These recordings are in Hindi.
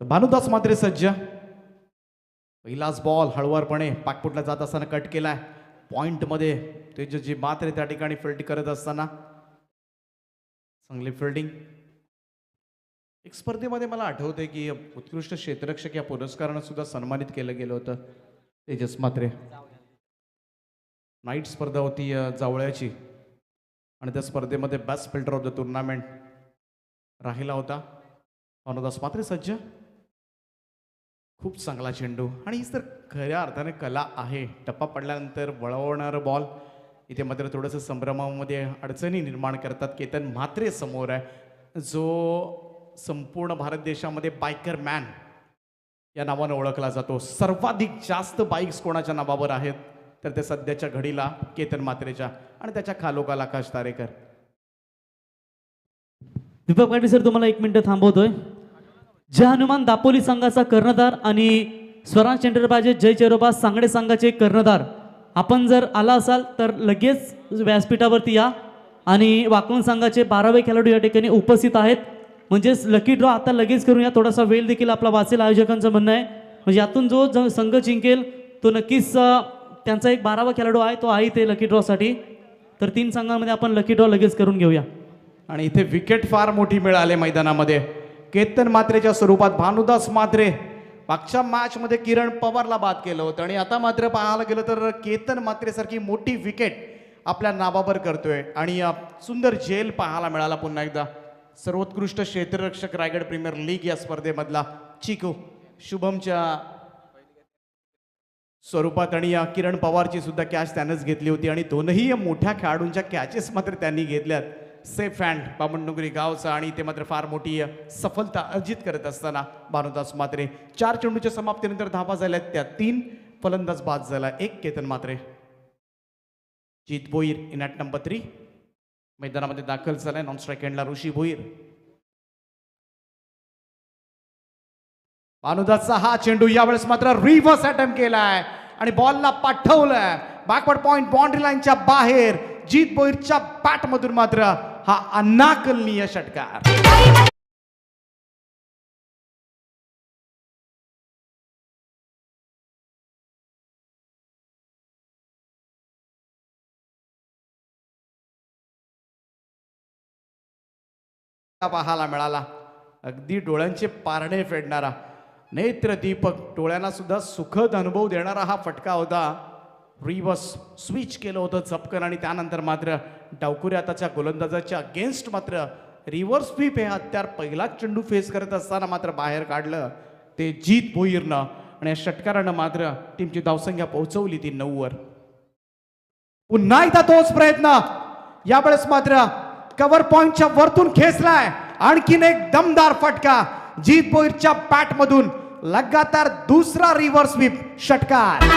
भानुदास मात्रे सज्ज. पहिलाच बॉल हळुवारपणे पाकपुटला जात असताना कट केलाय. पॉइंटमध्ये तेजस्वी मात्रे त्या ठिकाणी फिल्डिंग करत असताना चांगली फिल्डिंग. एक स्पर्धेमध्ये मला आठवते की उत्कृष्ट क्षेत्ररक्षक या पुरस्कारानं सुद्धा सन्मानित केलं गेलं होतं तेजस मात्रे. नाईट स्पर्धा होती जावळ्याची आणि त्या स्पर्धेमध्ये best fielder of the tournament राहिला होता भानुदास मात्रे सज्ज. खूप चांगला चेंडू आणि ही तर खऱ्या अर्थाने कला आहे. टप्पा पडल्यानंतर वळवणारं बॉल इथे मात्र थोडंसं संभ्रमामध्ये अडचणी निर्माण करतात. केतन म्हात्रे समोर आहे जो संपूर्ण भारत देशामध्ये बायकर मॅन या नावानं ओळखला जातो. सर्वाधिक जास्त बाईक्स कोणाच्या नावावर आहेत तर ते सध्याच्या घडीला केतन म्हात्रेच्या आणि त्याच्या खालोखाल आकाश तारेकर. दीपक पाटील सर तुम्हाला 1 मिनिट थांबवतोय. जय हनुमान दापोली संघाचा कर्णधार आणि स्वराज चेंडरबाजे जय चेरोबा सांगडे संघाचे कर्णधार आपण जर आला असाल तर लगेच व्यासपीठावरती या. आणि वाकून संघाचे 12वे खेळाडू या ठिकाणी उपस्थित आहेत. म्हणजेच लकी ड्रॉ आता लगेच करूया. थोडासा वेळ देखील आपला वाचेल आयोजकांचं म्हणणं आहे. म्हणजे यातून जो संघ जिंकेल तो नक्कीच त्यांचा एक 12वा खेळाडू आहे तो आहे ते लकी ड्रॉसाठी. तर 3 संघांमध्ये आपण लकी ड्रॉ लगेच करून घेऊया. आणि इथे विकेट फार मोठी मिळाली मैदानामध्ये. केतन मात्रेच्या स्वरूपात भानुदास मात्रे मागच्या मॅचमध्ये किरण पवारला बाद केलं होतं आणि आता मात्र पाहायला गेलं तर केतन मात्रेसारखी मोठी विकेट आपल्या नावावर करतोय. आणि सुंदर जेल पाहायला मिळाला पुन्हा एकदा. सर्वोत्कृष्ट क्षेत्ररक्षक रायगड प्रीमियर लीग या स्पर्धेमधला चिकू शुभमच्या स्वरूपात आणि किरण पवारची सुद्धा कॅच त्यानंच घेतली होती. आणि दोनही मोठ्या खेळाडूंच्या कॅचेस मात्र त्यांनी घेतल्यात. सेफ हँड बामणडोंगरी गावचा आणि ते मात्र फार मोठी सफलता अर्जित करत असताना भानुदास मात्रे 4 चेंडूच्या समाप्तीनंतर धावा झाल्यात त्या 3 फलंदाज बाद झाला 1 केतन मात्रे. जीत भोईर इन ॲट नंबर 3 मैदानामध्ये दाखल झालाय. नॉन स्ट्राईक एंडला ऋषी भोईर. भानुदासचा हा चेंडू यावेळेस मात्र रिव्हर्स अटेम्प्ट केलाय आणि बॉलला पाठवलंय बॅकवर्ड पॉइंट बाउंड्री लाईनच्या बाहेर. जीत भोईरच्या बॅट मधून मात्र हा अनाकलनीय षटकार. पाहायला मिळाला. अगदी डोळ्यांचे पारणे फेडणारा नेत्रदीपक डोळ्यांना सुद्धा सुखद अनुभव देणारा हा फटका होता. रिव्हर्स स्विच केलं होतं झपकन आणि त्यानंतर मात्र डावकुरे हाताच्या गोलंदाजाच्या अगेन्स्ट मात्र रिव्हर्स स्वीप हे हत्यार पहिलाच चेंडू फेस करत असताना मात्र बाहेर काढलं ते जीत भोईरनं. आणि या षटकारानं मात्र टीमची धावसंख्या पोहोचवली ती 9 वर. पुन्हा एकदा तोच प्रयत्न यावेळेस मात्र कव्हर पॉइंटच्या वरतून खेचलाय. आणखीन एक दमदार फटका जीत भोईरच्या बॅट मधून. लगातार दुसरा रिव्हर्स स्वीप षटकार.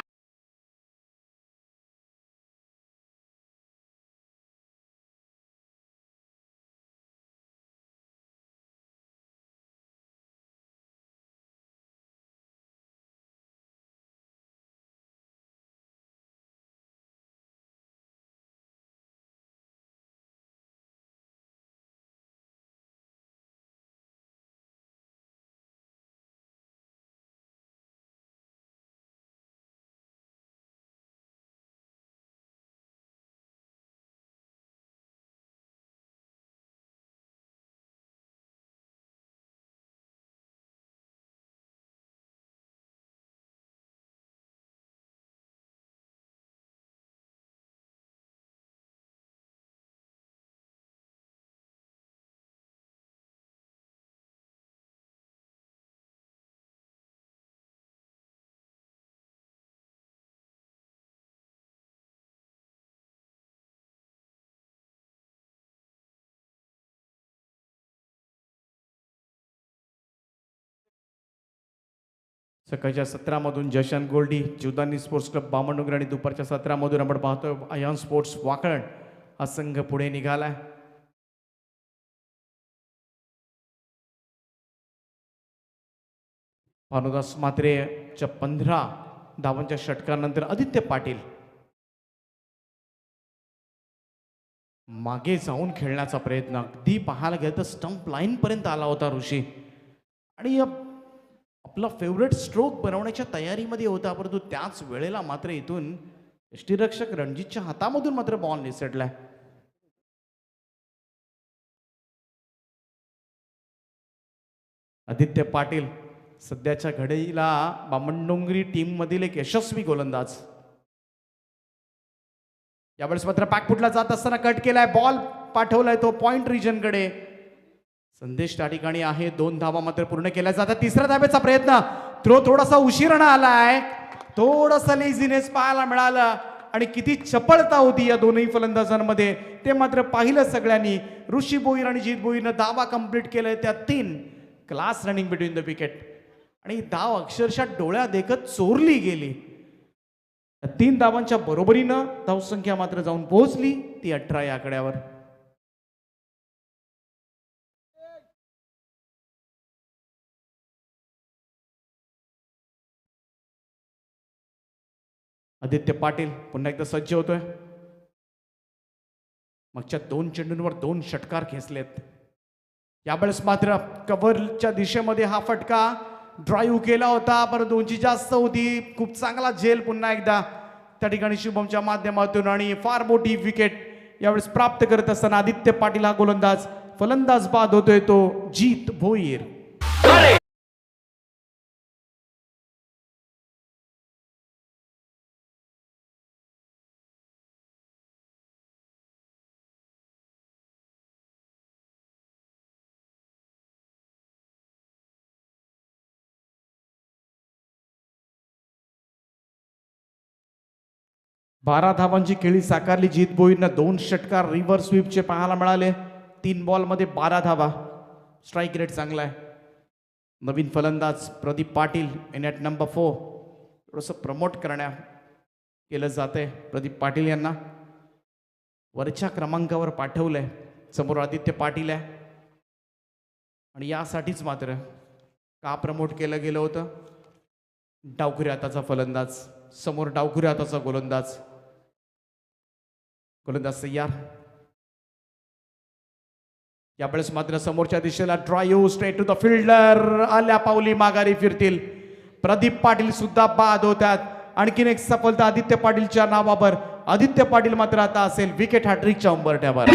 सकाळच्या सत्रामधून जशन गोल्डी जुदानी स्पोर्ट्स क्लब बामणडोंगरी आणि दुपारच्या सत्रामधून आपण पाहतोय अयन स्पोर्ट्स वाकण हा संघ पुढे निघालाय. भानुदास मात्रेच्या 15 धावांच्या षटकानंतर आदित्य पाटील मागे जाऊन खेळण्याचा प्रयत्न. अगदी पाहायला गेलं तर स्टंप लाईन पर्यंत आला होता ऋषी. आणि आपला फेवरेट स्ट्रोक बनवण्याच्या तयारीमध्ये होता, परंतु त्याच वेळेला मात्र इथून यष्टीरक्षक रणजितच्या हातामधून मात्र बॉल निसटलाय. आदित्य पाटील सध्याच्या घडीला बामणडोंगरी टीम मधील एक यशस्वी गोलंदाज. यावेळेस मात्र पॅकफुटला जात असताना कट केलाय, बॉल पाठवलाय तो पॉइंट रिजनकडे. संदेश त्या ठिकाणी आहे. 2 धावा मात्र पूर्ण केल्या जातात. तिसऱ्या धाब्याचा प्रयत्न, थ्रो थोडासा उशिरानं आलाय, थोडासा लेझिनेस पाहायला मिळाला आणि किती चपळता होती या दोनही फलंदाजांमध्ये ते मात्र पाहिलं सगळ्यांनी. ऋषी भोईर आणि जीत भोईरनं धावा कंप्लीट केलाय. त्या 3 class running between the wicket आणि धाव अक्षरशः डोळ्या देखत चोरली गेली. 3 धावांच्या बरोबरीनं धावसंख्या मात्र जाऊन पोहोचली ती 18 या आकड्यावर. आदित्य पाटील पुन्हा एकदा सज्ज होतोय. मागच्या 2 चेंडूंवर 2 षटकार खेचलेत. यावेळेस मात्र कव्हरच्या दिशेमध्ये हा फटका ड्राईव्ह केला होता, परंतु उंची जास्त होती. खूप चांगला झेल पुन्हा एकदा त्या ठिकाणी शुभमच्या माध्यमातून आणि फार मोठी विकेट यावेळेस प्राप्त करत असताना आदित्य पाटील हा गोलंदाज फलंदाज बाद होतोय तो जीत भोईर. बारा धावांची खेळी साकारली जीत भोईरनं. 2 षटकार रिव्हर्स स्वीपचे पाहायला मिळाले. 3 बॉलमध्ये 12 धावा. स्ट्राईक रेट चांगला आहे. नवीन फलंदाज Pradeep Patil in at number 4 थोडंसं प्रमोट केलं जातंय. प्रदीप पाटील यांना वरच्या क्रमांकावर पाठवलंय. समोर आदित्य पाटील आहे आणि यासाठीच मात्र का प्रमोट केलं गेलं होतं. डावखुरी हाताचा फलंदाज समोर, डावखुरी हाताचा गोलंदाज तयार. यावेळेस मात्र समोरच्या दिशेला drive straight to the fielder, आल्या पावली माघारी फिरतील. प्रदीप पाटील सुद्धा बाद होतात. आणखीन एक सफलता आदित्य पाटीलच्या नावावर. आदित्य पाटील मात्र आता असेल विकेट हॅट्रिकच्या उंबरठ्यावर.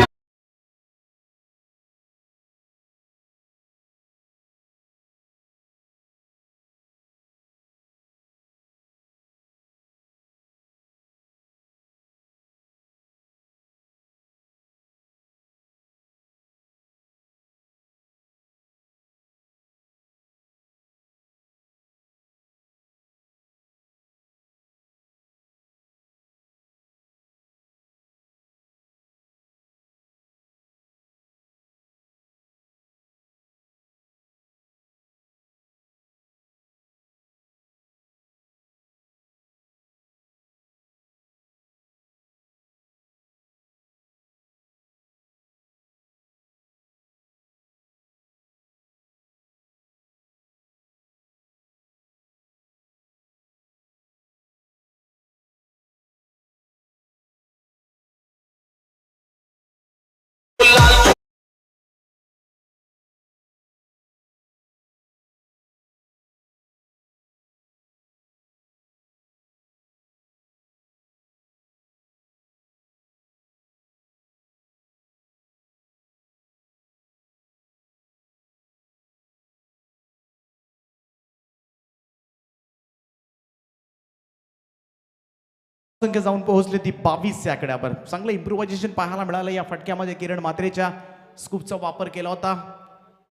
संख्या जाऊन पोहोचली ती 22 या आकड्यावर. चांगलं इम्प्रुव्हायझेशन पाहायला मिळालं या फटक्यामध्ये. किरण मात्रेच्या स्कूपचा वापर केला होता.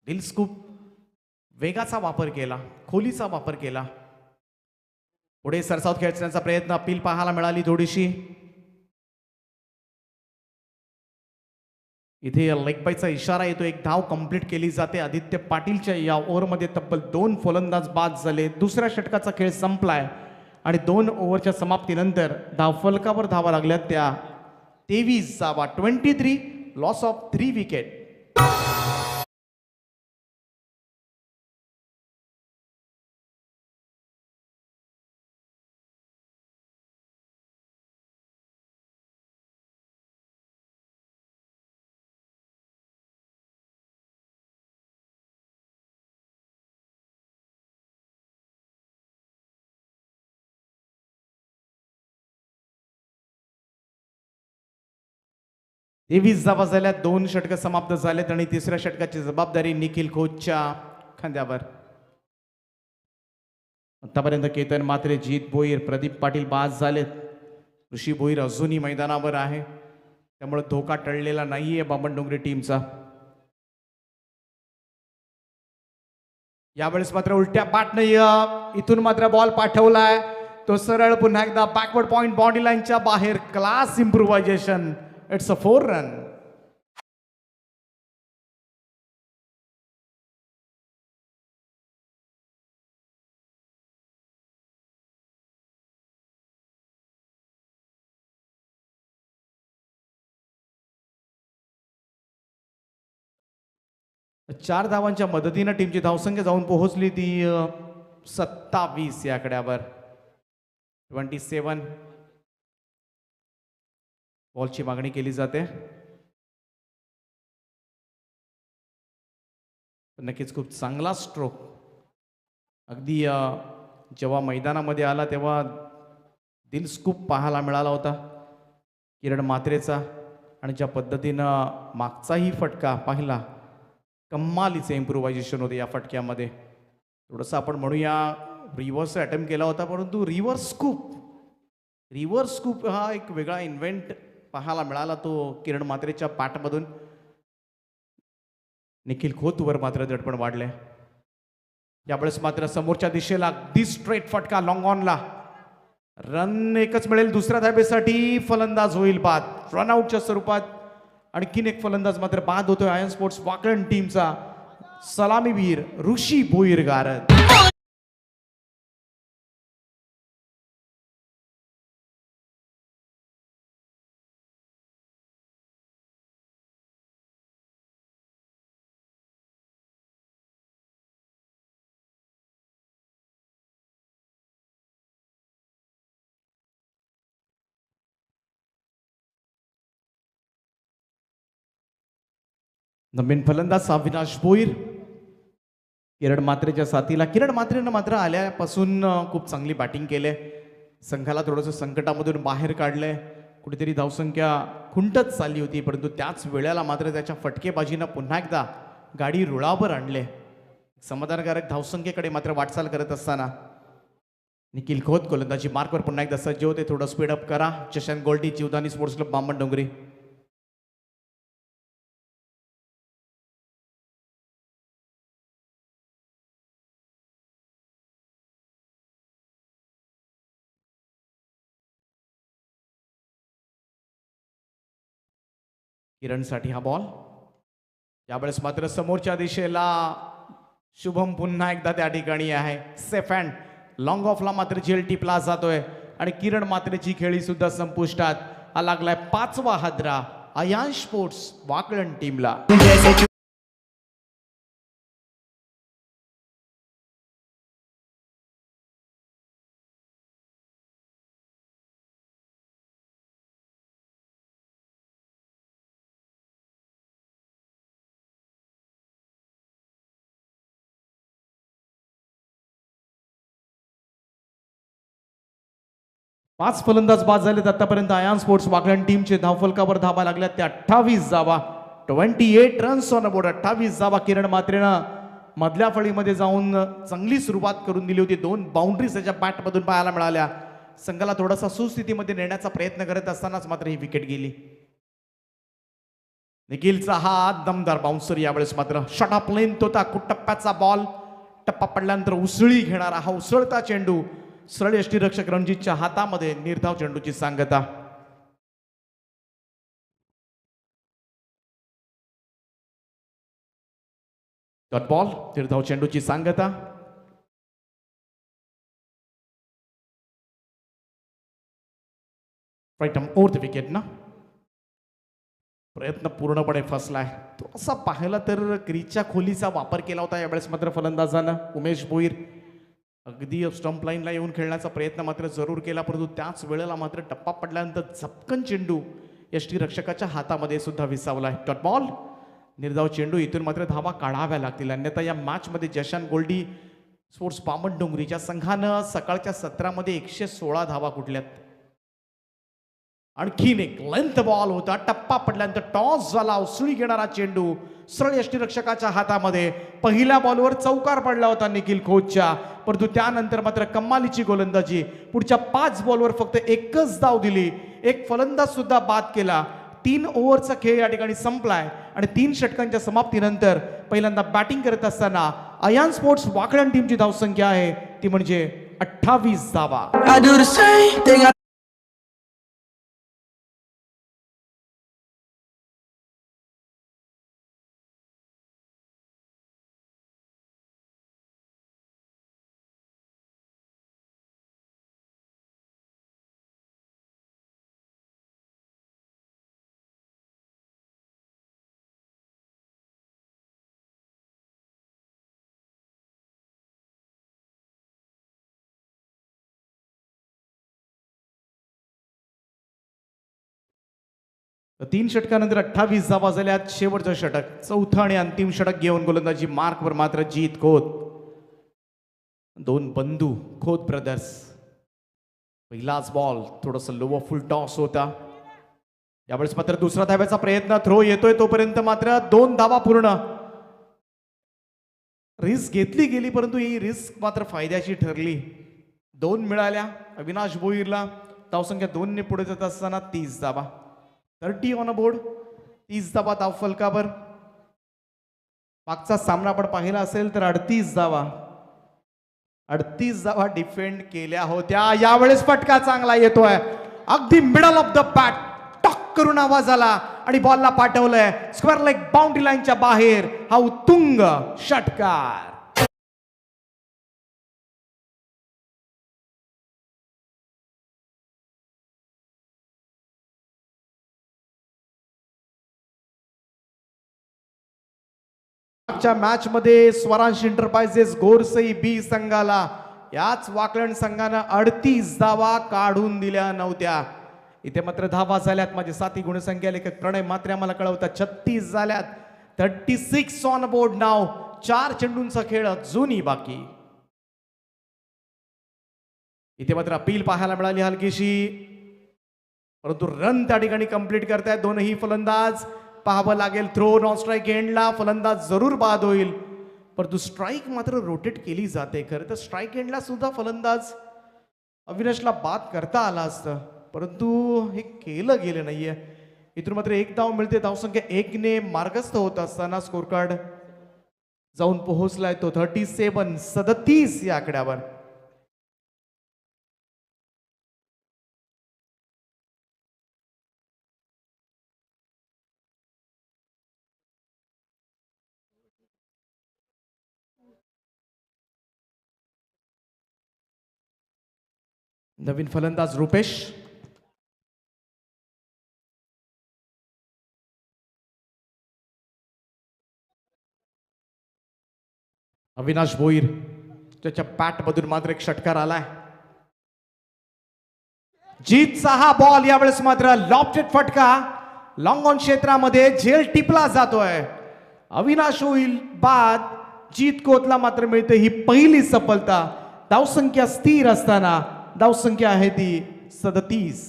दिल स्कूप, वेगाचा वापर केला, खोलीचा वापर केला. पुढे सरसावत खेचण्याचा प्रयत्न, अपील पाहायला मिळाली थोडीशी. इथे लेग बायचा इशारा येतो. एक धाव कंप्लीट केली जाते. आदित्य पाटीलच्या या ओव्हरमध्ये तब्बल 2 फलंदाज बाद झाले. दुसऱ्या षटकाचा खेळ संपलाय आणि 2 ओव्हरच्या समाप्तीनंतर धावफलकावर धावा लागल्यात त्या 23 धावा. 23 लॉस ऑफ 3 विकेट. 23 धावा झाल्या, 2 षटकं समाप्त झालेत आणि तिसऱ्या षटकाची जबाबदारी निखिल खोतच्या खांद्यावर. आतापर्यंत केतन मात्रे, जीत भोईर, प्रदीप पाटील बाद झालेत. ऋषी भोईर अजूनही मैदानावर आहे, त्यामुळे धोका टळलेला नाहीये बामणडोंगरी टीमचा. यावेळेस मात्र उलट्या पाटनं इथून मात्र बॉल पाठवलाय, तो सरळ पुन्हा एकदा बॅकवर्ड पॉइंट बाउंड्री लाईनच्या बाहेर. Class improvisation. It's a 4 run. चार धावांच्या मदतीनं टीमची धावसंख्या जाऊन पोहोचली ती 27 या आकड्यावर. 27. बॉलची मागणी केली जाते. नक्कीच खूप चांगला स्ट्रोक. अगदी जेव्हा मैदानामध्ये आला तेव्हा दिल स्कूप पाहायला मिळाला होता किरण मात्रेचा, आणि ज्या पद्धतीनं मागचाही फटका पाहिला, कमालीचे इम्प्रुव्हायझेशन होते या फटक्यामध्ये. थोडंसं आपण म्हणूया रिव्हर्स अटेम्प्ट केला होता, परंतु रिव्हर्स स्कूप हा एक वेगळा इन्व्हेंट पाहायला मिळाला तो किरण मात्रेच्या पाठमधून. निखिल खोतवर मात्र दडपण वाढले. यावेळेस मात्र समोरच्या दिशेला अगदी स्ट्रेट फटका लॉंग ऑनला. रन एकच मिळेल दुसऱ्या धाबेसाठी. फलंदाज होईल बाद रनआउटच्या स्वरूपात. आणखीन एक फलंदाज मात्र बाद होतोय आयन स्पोर्ट्स वाकरण टीमचा सलामीवीर ऋषी भोईर गारद. नवीन फलंदाज अविनाश भोईर किरण मात्रेच्या साथीला. किरण मात्रेनं मात्र आल्यापासून खूप चांगली बॅटिंग केले, संघाला थोडंसं संकटामधून बाहेर काढलंय. कुठेतरी धावसंख्या खुंटत चालली होती, परंतु त्याच वेळेला मात्र त्याच्या फटकेबाजीनं पुन्हा एकदा गाडी रुळावर आणले. समाधानकारक धावसंख्येकडे मात्र वाटचाल करत असताना निखिल खोत गोलंदाजी मार्कवर पुन्हा एकदा सज्ज होते. थोडं स्पीडअप करा. चशन गोल्डी, जीवदानी स्पोर्ट्स क्लब बामणडोंगरी. किरणसाठी हा बॉल. यावेळेस मात्र समोरच्या दिशेला शुभम पुन्हा एकदा त्या ठिकाणी आहे. सेफ हँड लॉंग ऑफला मात्र झेल टिपला जातोय आणि किरण मात्रेची खेळी सुद्धा संपुष्टात. हा लागलाय 5वा हादरा आयन स्पोर्ट्स वाकलन टीमला. पाच फलंदाज बाद झालेत आतापर्यंत आयन स्पोर्ट्स वाकलन टीमचे. धावफलकावर धावा लागल्या त्या 28 धावा. 28 रन्स ऑन बोर्ड. 28 धावा. किरण मात्रेनं मधल्या फळीमध्ये जाऊन चांगली सुरुवात करून दिली होती. 2 बाउंड्रीज त्याच्या बॅटमधून पाहायला मिळाल्या. संघाला थोडासा सुस्थितीमध्ये नेण्याचा प्रयत्न करत असतानाच मात्र ही विकेट गेली. निखिलचा हा दमदार बाउन्सर. यावेळेस मात्र शॉट ऑफ लेंथ होता. टप्प्याचा बॉल. टप्पा पडल्यानंतर उसळी घेणारा हा उसळता चेंडू सरळ यष्टीरक्षक रणजितच्या हातामध्ये. निर्धाव चेंडूची सांगता. Dot ball. निर्धाव चेंडूची सांगता. राईट ओव्हर द विकेट ना. प्रयत्न पूर्णपणे फसलाय. थोडासा पाहिला तर क्रीजच्या खोलीचा वापर केला होता यावेळेस मात्र फलंदाजानं. उमेश भोईर अगदी स्टंप लाईनला येऊन खेळण्याचा प्रयत्न मात्र जरूर केला, परंतु त्याच वेळेला मात्र टप्पा पडल्यानंतर झपकन चेंडू यष्टीरक्षकाच्या हातामध्ये सुद्धा विसावलाय. Dot ball. निर्धाव चेंडू. इथून मात्र धावा काढाव्या लागतील, अन्यथा या मॅचमध्ये जशान गोल्डी स्पोर्ट्स बामणडोंगरीच्या संघानं सकाळच्या सत्रामध्ये 116 धावा कुठल्यात आणखीन एक लेंथ बॉल होता, टप्पा पडल्यानंतर टॉस झाला, उसळी घेणारा चेंडू सरळ यष्टीरक्षकाच्या हातामध्ये. पहिल्या बॉलवर चौकार पडला होता निखिल खोतच्या, परंतु त्यानंतर मात्र कमालीची गोलंदाजी. पुढच्या 5 बॉलवर फक्त एकच धाव दिली, एक फलंदाज सुद्धा बाद केला. 3 ओव्हरचा खेळ या ठिकाणी संपलाय आणि 3 षटकांच्या समाप्तीनंतर पहिल्यांदा बॅटिंग करत असताना अयान स्पोर्ट्स वाकळण टीमची धावसंख्या आहे ती म्हणजे 28 धावा. I do the same thing. तर 3 षटकानंतर 28 धावा झाल्यात. शेवटचं षटक, चौथं आणि अंतिम षटक घेऊन गोलंदाजी मार्कवर मात्र जीत खोत. 2 बंधू खोत ब्रदर्स. पहिलाच बॉल थोडंसं लोवर फुल टॉस होता. यावेळेस मात्र दुसरा धाव्याचा प्रयत्न, थ्रो येतोय तोपर्यंत मात्र 2 धावा पूर्ण. रिस्क घेतली गेली परंतु ही रिस्क मात्र फायद्याची ठरली. 2 मिळाल्या अविनाश भोईरला. धावसंख्या 2 ने पुढे जात असताना 30 धावा, 30 ऑन अ बोर्ड, 30 धावा धाव फलकावर. मागचा सामना आपण पाहिला असेल तर 38 धावा, 38 धावा डिफेंड केल्या होत्या. यावेळेस फटका चांगला येतोय, अगदी middle of the bat talk करून आवाज आला आणि बॉलला पाठवलंय स्क्वेअर लेग बाउंड्री लाईनच्या बाहेर. हा उत्तुंग षटकार. मागच्या मॅच मध्ये स्वरांश एंटरप्राइजेस गोरसई बी संघाला याच वाकलण संघानं 38 धावा काढून दिल्या नव्हत्या. इथे मात्र धावा झाल्यात. माझे साथी गुणसंख्या लेखक प्रणय मात्रे आम्हाला कळवतात 36 झाल्यात. 36 ऑन बोर्ड नाव. 4 चेंडूंचा खेळ अजूनही बाकी. इथे मात्र अपील पाहायला मिळाली हलकीशी, परंतु रन त्या ठिकाणी कंप्लीट करतायत दोनही फलंदाज. पाहावं लागेल थ्रो नॉन स्ट्राईक एंडला फलंदाज जरूर बाद होईल, परंतु स्ट्राईक मात्र रोटेट केली जाते. खरं तर स्ट्राईक एंडला सुद्धा फलंदाज अविनाशला बाद करता आला असतं, परंतु हे केलं गेलं नाहीये. इथून मात्र 1 धाव मिळते. धावसंख्या 1 ने मार्गस्थ होत असताना स्कोर कार्ड जाऊन पोहोचलाय तो 37 या आकड्यावर. नवीन फलंदाज रुपेश. अविनाश भोईर त्याच्या पॅट मधून मात्र एक षटकार आलाय. जीतचा हा बॉल यावेळेस मात्र लॉफ्टेड फटका लॉंग ऑन क्षेत्रामध्ये झेल टिपला जातोय. अविनाश होईल बाद, जीत कोतला मात्र मिळते ही पहिली सफलता. धावसंख्या स्थिर असताना धावसंख्या आहे ती 37.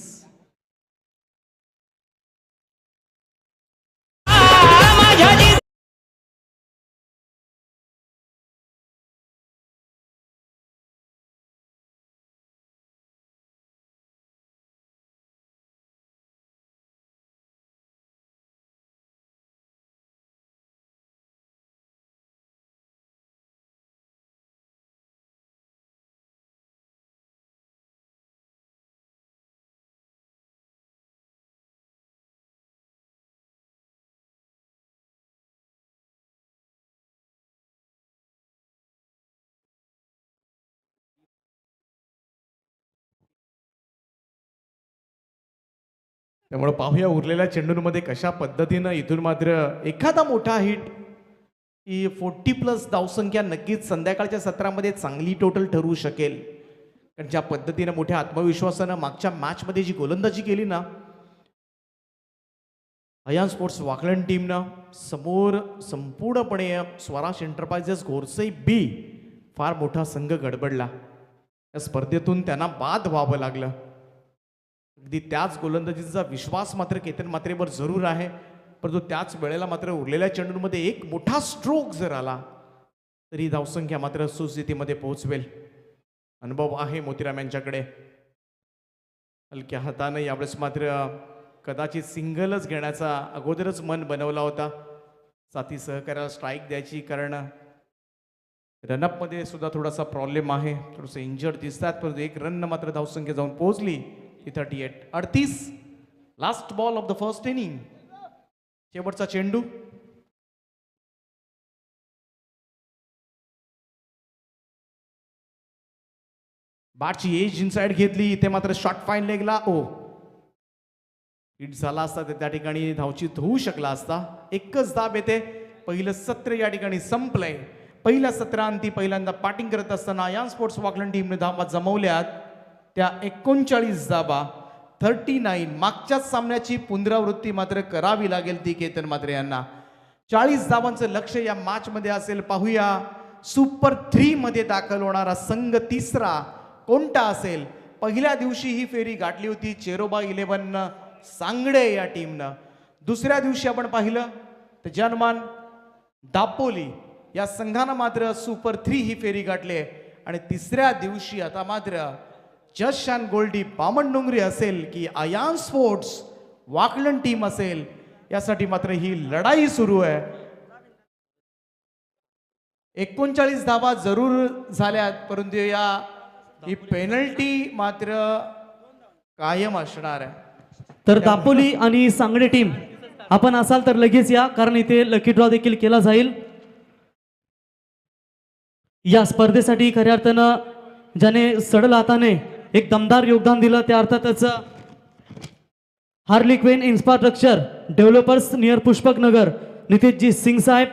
त्यामुळे पाहूया उरलेल्या चेंडूंमध्ये कशा पद्धतीनं इथून मात्र एखादा मोठा हिट ही 40+ धावसंख्या नक्कीच संध्याकाळच्या सत्रामध्ये चांगली टोटल ठरवू शकेल. कारण ज्या पद्धतीनं मोठ्या आत्मविश्वासानं मागच्या मॅचमध्ये जी गोलंदाजी केली ना अयान स्पोर्ट्स वाकलन टीमनं, समोर संपूर्णपणे स्वराज एंटरप्राइजेस गोरसई बी फार मोठा संघ गडबडला. या स्पर्धेतून त्यांना बाद व्हावं लागलं. अगदी त्याच गोलंदाजीचा विश्वास मात्र केतन मात्रेवर जरूर आहे, परंतु त्याच वेळेला मात्र उरलेल्या चेंडूंमध्ये एक मोठा स्ट्रोक जर आला तरी धावसंख्या मात्र सुस्थितीमध्ये पोहोचवेल. अनुभव आहे मोतीराम यांच्याकडे. हलक्या हातानं यावेळेस मात्र कदाचित सिंगलच घेण्याचा अगोदरच मन बनवला होता. साथी सहकार्याला स्ट्राईक द्यायची, कारण रनअपमध्ये सुद्धा थोडासा प्रॉब्लेम आहे, थोडंसं इंजर्ड दिसतात, परंतु एक रन मात्र धावसंख्या जाऊन पोहोचली ती 38. Last ball of the first inning. शेवटचा चेंडू. बॅटची एज इनसाइड घेतली, इथे मात्र शॉर्ट फाईन लेगला हिट झाला असता तर त्या ठिकाणी धावचित होऊ शकला असता. एकच धाब येते. पहिलं सत्र या ठिकाणी संपलंय. पहिल्या सत्रांती पहिल्यांदा बॅटिंग करत असताना अयान स्पोर्ट्स वाकलन टीमने धावा जमवल्यात त्या 39 धाबा. 39. मागच्याच सामन्याची पुनरावृत्ती मात्र करावी लागेल ती केतन मात्रे यांना. 40 धावांचं लक्ष या मॅच मध्ये असेल. पाहूया सुपर 3 मध्ये दाखल होणारा संघ तिसरा कोणता असेल. पहिल्या दिवशी ही फेरी गाठली होती चेरोबा 11 सांगडे या टीमनं. दुसऱ्या दिवशी आपण पाहिलं तर जनमान दापोली या संघानं मात्र सुपर 3 ही फेरी गाठली. आणि तिसऱ्या दिवशी आता मात्र जश अँड गोल्डी बामणडोंगरी असेल की अयान स्पोर्ट्स वाकलन टीम असेल, यासाठी मात्र ही लढाई सुरू आहे. 39 धावा जरूर झाल्यात, परंतु ही पेनल्टी मात्र कायम असणार आहे. तर दापोली आणि सांगडे टीम आपण असाल तर लगेच या, कारण इथे लकी ड्रॉ देखील केला जाईल. या स्पर्धेसाठी खऱ्या अर्थानं ज्याने सडल हाताने एक दमदार योगदान दिलं त्या अर्थातच Harley Quinn infrastructure developers near Pushpak Nagar, Nitishji Singh साहेब,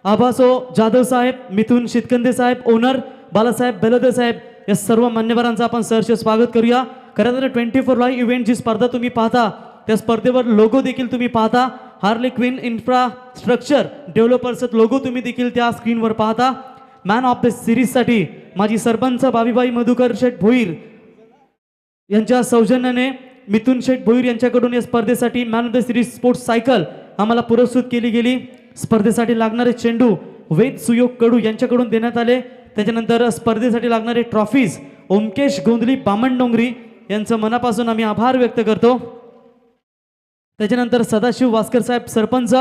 आभासो जाधव साहेब, मिथुन शितकंदे साहेब, ओनर बालासाहेब बेलदे साहेब, या सर्व मान्यवरांचं आपण सहर्ष स्वागत करूया. खरं तर 24 लाईव्ह इव्हेंट जी स्पर्धा तुम्ही पाहता त्या स्पर्धेवर लोगो देखील तुम्ही पाहता. हार्ली क्वीन इन्फ्रास्ट्रक्चर डेव्हलपर्स लोगो तुम्ही देखील त्या स्क्रीनवर पाहता. मॅन ऑफ द सिरीजसाठी माजी सरपंच बाबीबाई मधुकर शेठ भोईर यांच्या सौजन्याने मिथुन शेठ भोईर यांच्याकडून या स्पर्धेसाठी man of the series sports cycle आम्हाला पुरस्कृत केली गेली. स्पर्धेसाठी लागणारे चेंडू वेद सुयोग कडू यांच्याकडून देण्यात आले. त्याच्यानंतर स्पर्धेसाठी लागणारे ट्रॉफीज ओमकेश गोंधली बामणडोंगरी यांचं मनापासून आम्ही आभार व्यक्त करतो. त्याच्यानंतर सदाशिव वास्कर साहेब सरपंच,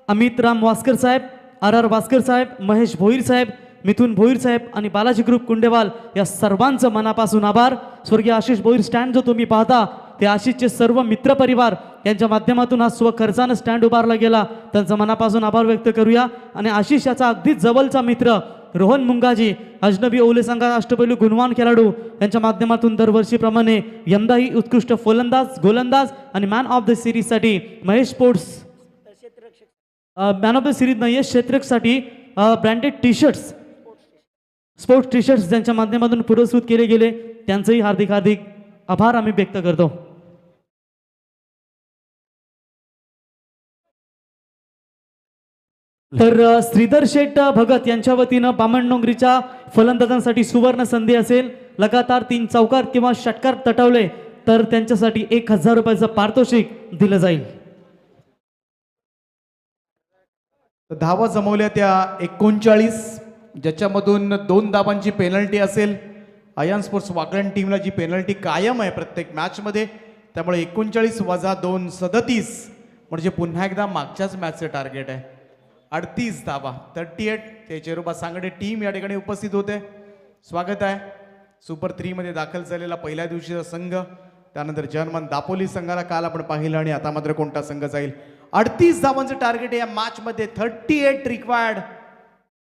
अमित राम वास्कर साहेब, RR वास्कर साहेब, महेश भोईर साहेब, मिथुन भोईर साहेब आणि बालाजी ग्रुप कुंडेवाल या सर्वांचं मनापासून आभार. स्वर्गीय आशिष भोईर स्टँड जो तुम्ही पाहता ते आशिषचे सर्व मित्र परिवार यांच्या माध्यमातून हा स्वखर्चानं स्टँड उभारला गेला, त्यांचा मनापासून आभार व्यक्त करूया. आणि आशिष याचा अगदी जवळचा मित्र रोहन मुंगाजी अजनबी ओले संघात अष्टपैलू गुणवान खेळाडू यांच्या माध्यमातून दरवर्षीप्रमाणे यंदाही उत्कृष्ट फलंदाज, गोलंदाज आणि मॅन ऑफ द सिरीजसाठी Mahesh sports man of the series नाही क्षेत्रसाठी branded T shirts sports T shirts ज्यांच्या माध्यमातून पुरस्कृत केले गेले त्यांचंही हार्दिक हार्दिक आभार आम्ही व्यक्त करतो. तर श्रीधर शेठ भगत यांच्या वतीनं बामणडोंगरीच्या फलंदाजांसाठी सुवर्ण संधी असेल. लगातार 3 चौकार किंवा षटकार तटवले तर त्यांच्यासाठी 1000 रुपयाचं पारितोषिक दिलं जाईल. धावा जमवल्या त्या 39, ज्याच्यामधून 2 धावांची पेनल्टी असेल. अयान स्पोर्ट्स वाकलन टीमला जी पेनल्टी कायम आहे प्रत्येक मॅचमध्ये, त्यामुळे 39 वजा 2 37 म्हणजे पुन्हा एकदा मागच्याच मॅचचं टार्गेट आहे 38 धावा. 38. ते चेरोबा सांगडे टीम या ठिकाणी उपस्थित होते. स्वागत आहे. सुपर 3 मध्ये दाखल झालेला पहिल्या दिवशीचा संघ, त्यानंतर जनमान दापोली संघाला काल आपण पाहिलं आणि आता मात्र कोणता संघ जाईल. 38 धावांचं टार्गेट या मॅच मध्ये. 38 रिक्वायर्ड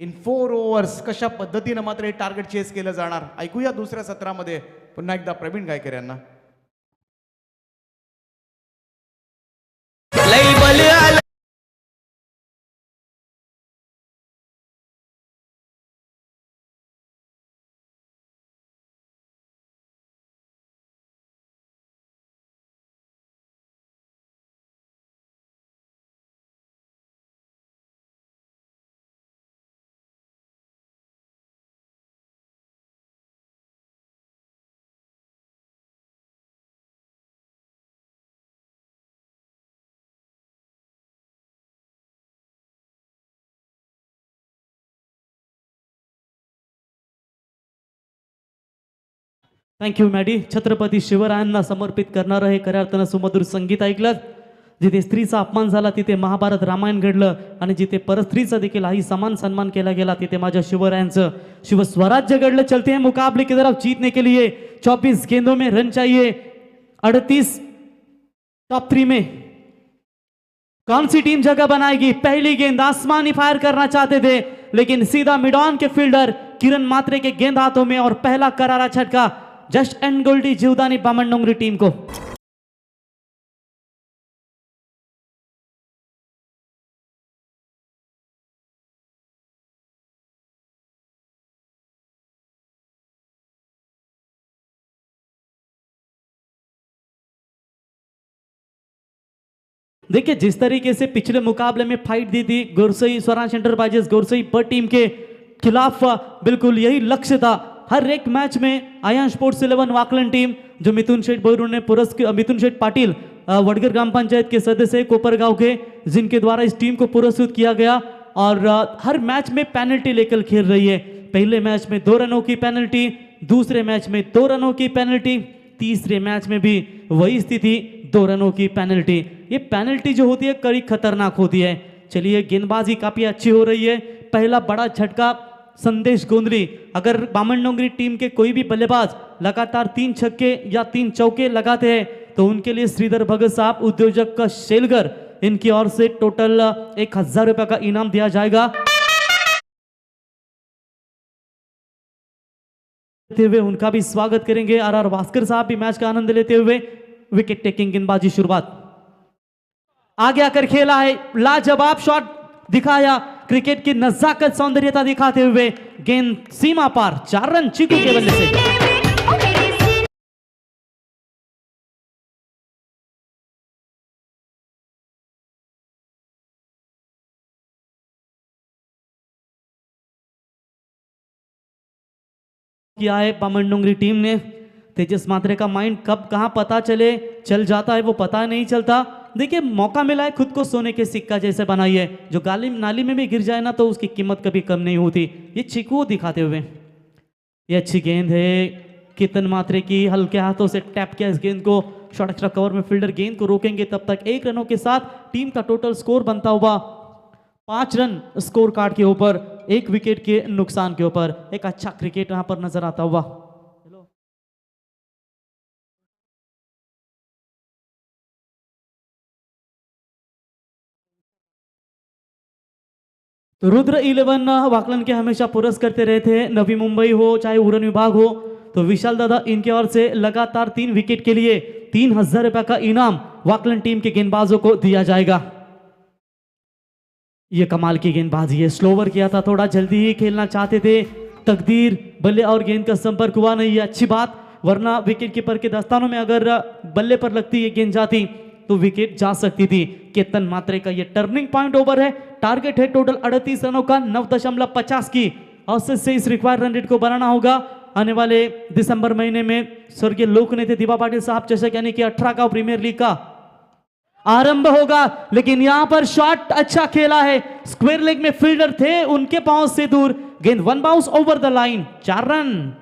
इन 4 ओव्हर्स. कशा पद्धतीनं मात्र हे टार्गेट चेस केलं जाणार ऐकूया दुसऱ्या सत्रामध्ये पुन्हा एकदा प्रवीण गायकर यांना. Thank you Maddy. छत्रपती शिवरायांना समर्पित करणारं हे खऱ्या अर्थानं सुमधुर संगीत ऐकलं. जिथे स्त्रीचा अपमान झाला तिथे महाभारत रामायण घडलं आणि जिथे परस्त्रीचा देखील हाही समान सन्मान केला गेला तिथे माझ्या शिवरायांचं शिवस्वराज्य घडलं. चलते हैं मुकाबले की तरफ. जीतने के लिए 24 गेंदों में रन चाहिए. 38 टॉप 3 में कौन सी टीम जगह बनाएगी? पहली गेंद आसमानी फायर करना चाहते थे लेकिन सीधा मिड ऑन के फील्डर किरण मात्रे के गेंद हाथों में और पहला करारा झटका just and Goldie Jivdani Bamandongri team को. देखिए जिस तरीके से पिछले मुकाबले में फाइट दी थी गोरसई स्वराज एंटरप्राइजेस गोरसई ब टीम के खिलाफ, बिल्कुल यही लक्ष्य था. हर एक मैच में आयन स्पोर्ट्स 11 वाकलन टीम जो मिथुन शेठ बोरू ने मिथुन शेठ पाटिल वडगर ग्राम पंचायत के सदस्य कोपरगांव के, जिनके द्वारा इस टीम को पुरस्कृत किया गया और हर मैच में पेनल्टी लेकर खेल रही है. पहले मैच में 2 रनों की पेनल्टी, दूसरे मैच में 2 रनों की पेनल्टी, तीसरे मैच में भी वही स्थिति 2 रनों की पेनल्टी. ये पेनल्टी जो होती है कड़ी खतरनाक होती है. चलिए गेंदबाजी काफी अच्छी हो रही है. पहला बड़ा झटका संदेश गोंदली. अगर बामनडोंगरी टीम के कोई भी बल्लेबाज लगातार 3 छक्के या 3 चौके लगाते हैं तो उनके लिए श्रीधर भगत साहब उद्योजक का शेलगर इनकी ओर से टोटल 1000 रुपये का इनाम दिया जाएगा. हुए उनका भी स्वागत करेंगे. आर भास्कर साहब भी मैच का आनंद लेते हुए विकेट टेकिंग गेंदबाजी शुरुआत. आगे आकर खेला है, लाजवाब शॉट दिखाया, क्रिकेट की नजाकत सौंदर्यता दिखाते हुए गेंद सीमा पार. 4 रन चीकू के बल्ले से. किया है बामनडोंगरी टीम ने. तेजस मात्रे का माइंड कब कहां पता चल जाता है वो पता नहीं चलता. देखिए मौका मिला है, खुद को सोने के सिक्का जैसे बनाई है. जो गाली नाली में भी गिर जाए ना तो उसकी कीमत कभी कम नहीं होती. ये चीकू दिखाते हुए ये अच्छी गेंद है केतन मात्रे की, हल्के हाथों से टैप किया इस गेंद को. शॉर्ट एक्स्ट्रा कवर में फील्डर गेंद को रोकेंगे तब तक 1 रनों के साथ टीम का टोटल स्कोर बनता हुआ 5 रन स्कोर कार्ड के ऊपर, 1 विकेट के नुकसान के ऊपर. एक अच्छा क्रिकेट यहां पर नजर आता हुआ. तो रुद्र 11 वाकलन के हमेशा पुरस्कृत करते रहे थे. नवी मुंबई हो चाहे उड़न विभाग हो, तो विशाल दादा इनके ओर से लगातार 3 विकेट के लिए 3000 रुपये का इनाम वाकलन टीम के गेंदबाजों को दिया जाएगा. ये कमाल की गेंदबाजी है. स्लोवर किया था, थोड़ा जल्दी ही खेलना चाहते थे. तकदीर बल्ले और गेंद का संपर्क हुआ नहीं, अच्छी बात. वरना विकेट कीपर के दस्तानों में अगर बल्ले पर लगती ये गेंद जाती तो विकेट जा सकती थी. केतन मात्रे का ये टर्निंग पॉइंट ओवर है. टारगेट है टोटल 38 रनों का, 9.50 की औसत से इस रिक्वायर्ड रन रेट को बनाना होगा. आने वाले दिसंबर महीने में स्वर्गीय लोक नेता दिवा पाटिल साहब चषक यानी कि 18 का प्रीमियर लीग का आरंभ होगा. लेकिन यहां पर शॉट अच्छा खेला है, स्क्वायर लेग में फील्डर थे, उनके पहुंच से दूर गेंद 1 bounce over the line. 4 run.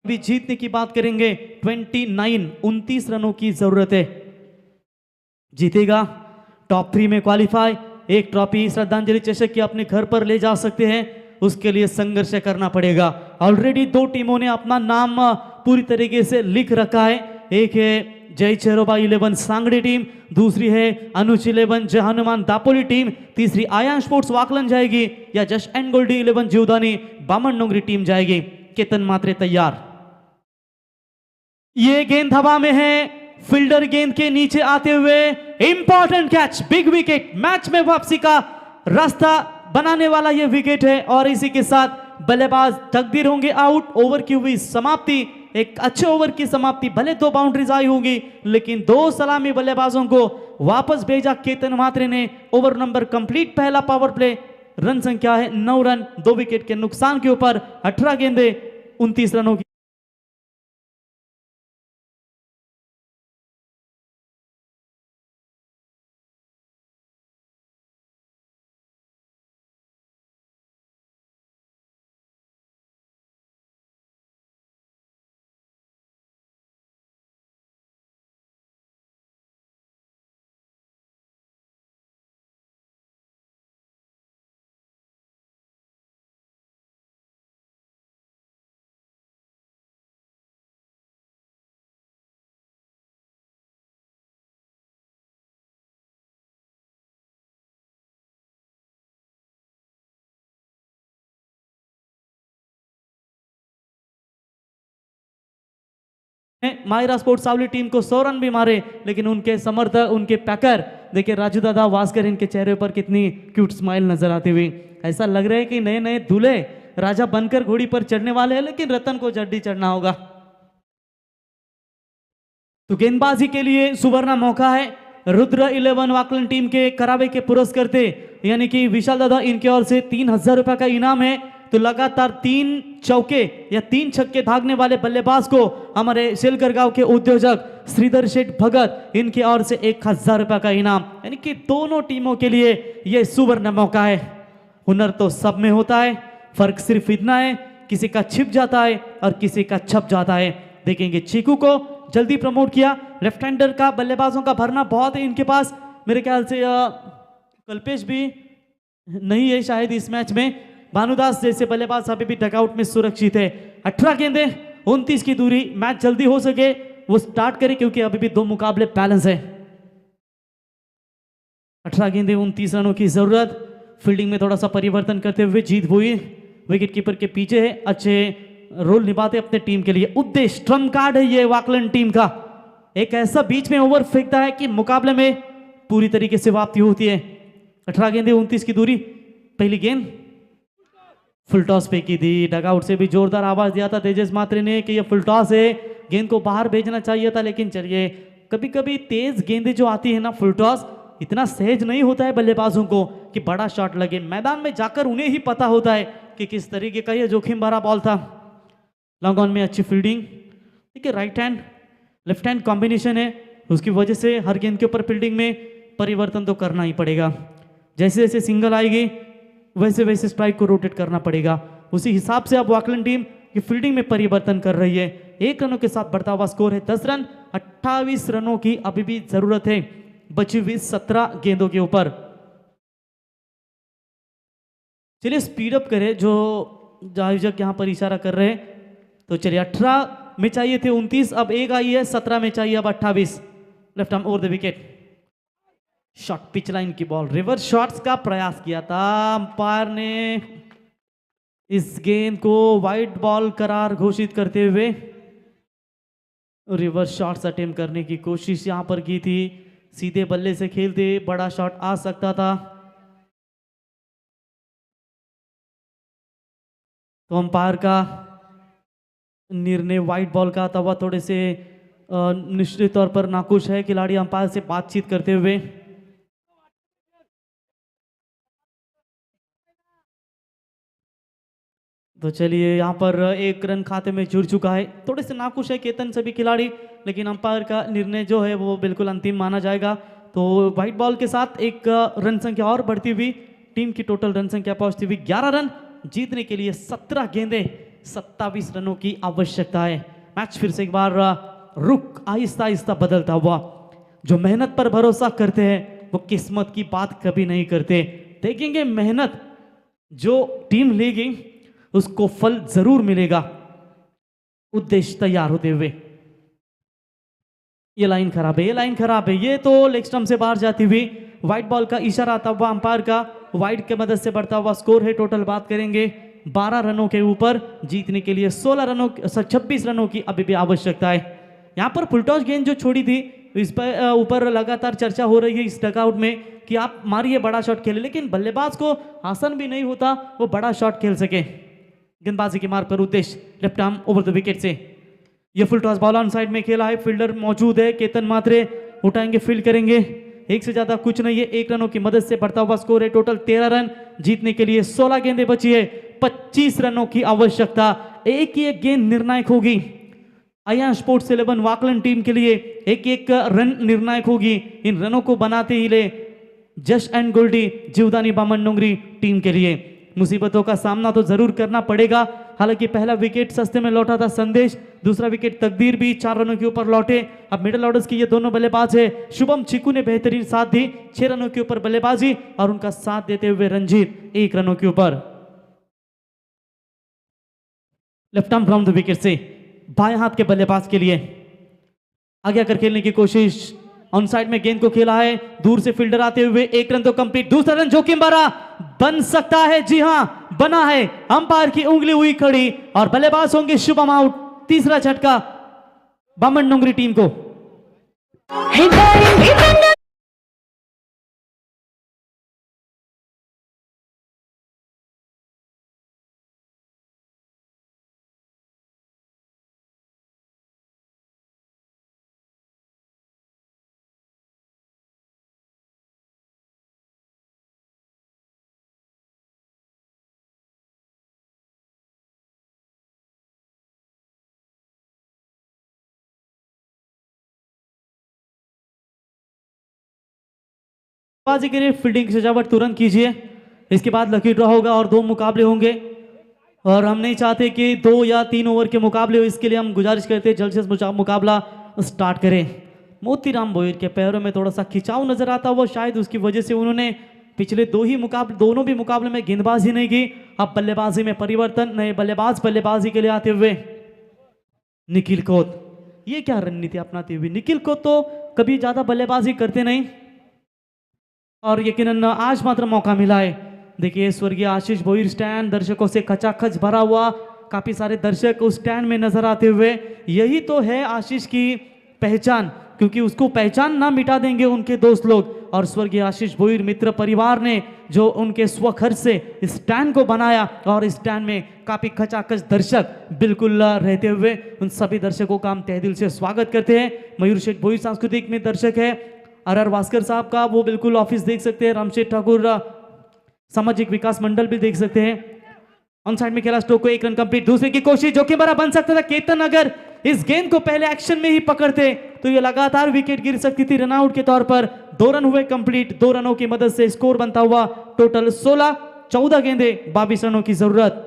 अभी जीतने की बात करेंगे. 29 रनों की जरूरत है. जीतेगा टॉप 3 में क्वालिफाई. एक ट्रॉफी श्रद्धांजलि चषक की अपने घर पर ले जा सकते हैं. उसके लिए संघर्ष करना पड़ेगा. ऑलरेडी 2 टीमों ने अपना नाम पूरी तरीके से लिख रखा है. एक है जय चेरोबा 11 सांगड़ी टीम, दूसरी है अनुज 11 जय हनुमान दापोली टीम, तीसरी आयन स्पोर्ट्स वाकलन जाएगी या just and Goldie 11 Jivdani Bamandongri team जाएगी. केतन मात्रे तैयार. ये गेंद हवा में है, फील्डर गेंद के नीचे आते हुए important catch, big wicket. Match में वापसी का रास्ता बनाने वाला ये विकेट है और इसी के साथ बल्लेबाज तकदीर होंगे आउट. ओवर की हुई समाप्ति, एक अच्छे ओवर की समाप्ति. भले 2 बाउंड्रीज आई होंगी लेकिन 2 सलामी बल्लेबाजों को वापस भेजा केतन मात्रे ने. Over number complete. पहला पावर प्ले रन संख्या है 9 रन, 2 विकेट के नुकसान के ऊपर 18 गेंदे 29 रनों की। माहिरा स्पोर्ट्स सावली टीम को 100 रन भी मारे, लेकिन उनके समर्थक, उनके पैकर देखिए, राजू दादा वास्कर, इनके चेहरे पर कितनी क्यूट स्माइल नजर आती हुई। ऐसा लग रहा है कि नए नए दूल्हे राजा बनकर घोड़ी पर चढ़ने वाले हैं, लेकिन रतन को जल्दी चढ़ना होगा। तो गेंदबाजी के लिए सुवर्ण मौका है। रुद्र 11 वाकलन टीम के करावे के पुरस्कर्ते यानी कि विशाल दादा, इनके ओर से 3000 रुपए का इनाम है। तो लगातार 3 चौके या 3 छक्के भागने वाले बल्लेबाज को हमारे शेलकर गांव के उद्योजक श्रीधर शेठ भगत, इनकी ओर से 1000 रुपए का इनाम, यानी कि दोनों टीमों के लिए यह सुवर्ण मौका है। हुनर तो सब में होता है, फर्क सिर्फ इतना है किसी का छिप जाता है और किसी का छप जाता है। देखेंगे चीकू को जल्दी प्रमोट किया, लेफ्ट हैंडर का बल्लेबाजों का भरना बहुत है इनके पास। मेरे ख्याल से कल्पेश भी नहीं है शायद इस मैच में। भानुदास जैसे बल्लेबाज अभी भी डगआउट में सुरक्षित है। 18 गेंदे 29 की दूरी, मैच जल्दी हो सके वो स्टार्ट करे, क्योंकि अभी भी 2 मुकाबले बैलेंस है। 18 गेंदे 29 रनों की जरूरत। फील्डिंग में थोड़ा सा परिवर्तन करते हुए जीत भुई विकेट कीपर के पीछे है, अच्छे रोल निभाते अपने टीम के लिए। उद्देश्य ट्रम्प कार्ड है ये वाकलन टीम का, एक ऐसा बीच में ओवर फेंकता है कि मुकाबले में पूरी तरीके से वापसी होती है। 18 गेंदे 29 की दूरी। पहली गेंद फुल टॉस पे की थी, डगआउट से भी जोरदार आवाज दिया था तेजस मात्रे ने कि ये फुल टॉस है, गेंद को बाहर भेजना चाहिए था। लेकिन चलिए, कभी कभी तेज गेंदें जो आती है ना, फुल टॉस इतना सहज नहीं होता है बल्लेबाजों को कि बड़ा शॉट लगे। मैदान में जाकर उन्हें ही पता होता है कि किस तरीके का ये जोखिम भरा बॉल था। लॉन्ग ऑन में अच्छी फील्डिंग, ठीक है, right hand left hand combination है, उसकी वजह से हर गेंद के ऊपर फील्डिंग में परिवर्तन तो करना ही पड़ेगा। जैसे जैसे सिंगल आएगी वैसे वैसे स्ट्राइक को रोटेट करना पड़ेगा। उसी हिसाब से अब वाकलन टीम की फील्डिंग में परिवर्तन कर रही है। 1 रनों के साथ बढ़ता हुआ स्कोर है 10 रन। 28 रनों की अभी भी जरूरत है बची हुई 17 गेंदों के ऊपर। चलिए स्पीड अप करें, जो आयोजक यहां पर इशारा कर रहे हैं। तो चलिए 18 में चाहिए थे 29, अब 1 आई है, 17 में चाहिए अब 28। Left arm over the wicket, shot pitch line की बॉल, रिवर्स शॉट्स का प्रयास किया था अंपायर ने। इस गेंद को वाइड बॉल करार घोषित करते हुए रिवर्स शॉट्स अटेम्प्ट करने की कोशिश यहां पर की थी। सीधे बल्ले से खेलते बड़ा शॉट आ सकता था। तो अंपायर का निर्णय वाइड बॉल का था, वह थोड़े से निश्चित तौर पर नाखुश है खिलाड़ी अंपायर से बातचीत करते हुए। तो चलिए यहाँ पर 1 रन खाते में जुड़ चुका है। थोड़े से नाखुश है केतन सभी खिलाड़ी, लेकिन अंपायर का निर्णय जो है वो बिल्कुल अंतिम माना जाएगा। तो व्हाइट बॉल के साथ 1 रन संख्या और बढ़ती हुई, टीम की टोटल रन संख्या पहुंचती हुई 11 रन। जीतने के लिए 17 गेंदे 27 रनों की आवश्यकता है। मैच फिर से एक बार रुख आहिस्ता आहिस्ता बदलता हुआ। जो मेहनत पर भरोसा करते हैं वो किस्मत की बात कभी नहीं करते। देखेंगे मेहनत जो टीम लेगी उसको फल जरूर मिलेगा। उद्देश्य तैयार होते हुए, ये लाइन खराब है, ये लाइन खराब है, ये तो लेग स्टंप से बाहर जाती हुई। व्हाइट बॉल का इशारा आता हुआ अंपायर का, व्हाइट के मदद से बढ़ता हुआ स्कोर है। टोटल बात करेंगे 12 रनों के ऊपर। जीतने के लिए 26 रनों की अभी भी आवश्यकता है। यहाँ पर फुलटॉस गेंद जो छोड़ी थी, इस पर ऊपर लगातार चर्चा हो रही है इस डगआउट में कि आप मारिए बड़ा शॉट खेले, लेकिन बल्लेबाज को आसान भी नहीं होता वो बड़ा शॉट खेल सके। गेंदबाजी के मार्ग पर उद्देश्य left arm over the wicket से ये full toss ball on side में खेला है। फील्डर मौजूद है, केतन मात्रे उठाएंगे, फील्ड करेंगे। एक से ज्यादा कुछ नहीं है। 1 रनों की मदद से बढ़ता हुआ स्कोर है टोटल 13 रन। जीतने के लिए 16 गेंदें बची है, 25 रनों की आवश्यकता। एक ही एक गेंद निर्णायक होगी। आया स्पोर्ट्स 11 वाकलन टीम के लिए एक एक रन निर्णायक होगी। इन रनों को बनाते ही ले जश and Goldie Jivdani Bamandongri team के लिए। मुसीबतों का सामना तो जरूर करना पड़ेगा। हालांकि पहला विकेट सस्ते में लौटा था संदेश, दूसरा विकेट तकदीर भी 4 रनों के ऊपर लौटे। अब मिडिल ऑर्डर्स की ये दोनों बल्लेबाज है। शुभम चिकू ने बेहतरीन साथ दी, 6 रनों के ऊपर बल्लेबाजी, और उनका साथ देते हुए रंजीत 1 रनों के ऊपर। Left arm from the wicket से बाएं हाथ के बल्लेबाज के लिए आगे आकर खेलने की कोशिश। ऑन साइड में गेंद को खेला है, दूर से फील्डर आते हुए 1 रन तो कंप्लीट। दूसरा रन जोखिम भरा बन सकता है, जी हां बना है। अंपायर की उंगली हुई खड़ी और बल्लेबाज होंगे शुभम आउट। तीसरा झटका बामनडोंगरी टीम को। बाजी के लिए फील्डिंग की सजावट तुरंत कीजिए। इसके बाद लकी ड्रॉ होगा और 2 मुकाबले होंगे, और हम नहीं चाहते कि 2 या 3 ओवर के मुकाबले हो। इसके लिए हम गुजारिश करते हैं जल्द से मुकाबला स्टार्ट करें। मोतीराम भोईर के पैरों में थोड़ा सा खिंचाव नजर आता हुआ, शायद उसकी वजह से उन्होंने पिछले दोनों भी मुकाबले में गेंदबाजी नहीं की। अब बल्लेबाजी में परिवर्तन, नए बल्लेबाज बल्लेबाजी के लिए आते हुए निखिल खोत। ये क्या रणनीति अपनाते हुए निखिल खोत तो कभी ज्यादा बल्लेबाजी करते नहीं, और यकीनन आज मात्र मौका मिला है। देखिए स्वर्गीय आशीष भोईर स्टैंड दर्शकों से खचाखच भरा हुआ, काफी सारे दर्शक उस स्टैंड में नजर आते हुए। यही तो है आशीष की पहचान, क्योंकि उसको पहचान ना मिटा देंगे उनके दोस्त लोग। और स्वर्गीय आशीष भोईर मित्र परिवार ने जो उनके स्वखर्च से इस स्टैंड को बनाया, और इस स्टैंड में काफी खचाखच दर्शक बिल्कुल रहते हुए, उन सभी दर्शकों का हम तहे दिल से स्वागत करते हैं। मयूर शेठ भोईर सांस्कृतिक में दर्शक है, आर भास्कर साहब का वो बिल्कुल ऑफिस देख सकते हैं, रामशेठ ठाकुर सामाजिक विकास मंडल भी देख सकते हैं। ऑन साइड में खेला स्ट्रोक को, 1 रन कंप्लीट। दूसरे की कोशिश जोखिम भरा बन सकता था। केतन अगर इस गेंद को पहले एक्शन में ही पकड़ते तो ये लगातार विकेट गिर सकती थी रनआउट के तौर पर। 2 रन हुए कंप्लीट, 2 रनों की मदद से स्कोर बनता हुआ टोटल 16। 14 गेंदे 22 रनों की जरूरत।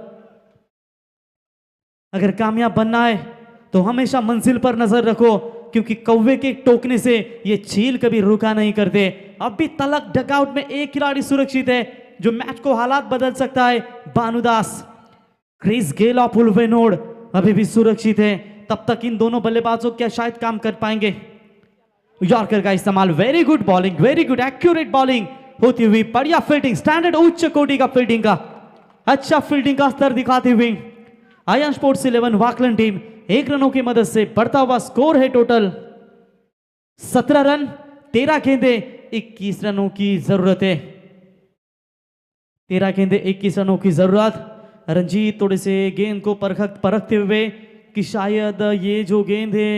अगर कामयाब बनना है तो हमेशा मंजिल पर नजर रखो, क्योंकि कौवे के टोकने से ये चील कभी रुका नहीं करते। अब भी तलक डगआउट में एक खिलाड़ी सुरक्षित है जो मैच को हालात बदल सकता है, भानुदास। क्रिस गेल और पुलवेनोड अभी भी सुरक्षित है। तब तक इन दोनों बल्लेबाजों क्या शायद काम कर पाएंगे। यॉर्कर का इस्तेमाल, very good bowling, very good accurate bowling होती हुई, बढ़िया फील्डिंग, स्टैंडर्ड उच्च कोटि का फील्डिंग का, अच्छा फील्डिंग का स्तर दिखाते हुए आया स्पोर्ट्स 11 वाकलन टीम 1 रनों की मदद से बढ़ता हुआ स्कोर है टोटल 17 रन, 13 गेंदे 21 रनों की जरूरत है। 13 गेंदे 21 रनों की जरूरत। रंजीत थोड़े से गेंद को परखते हुए कि शायद ये जो गेंद है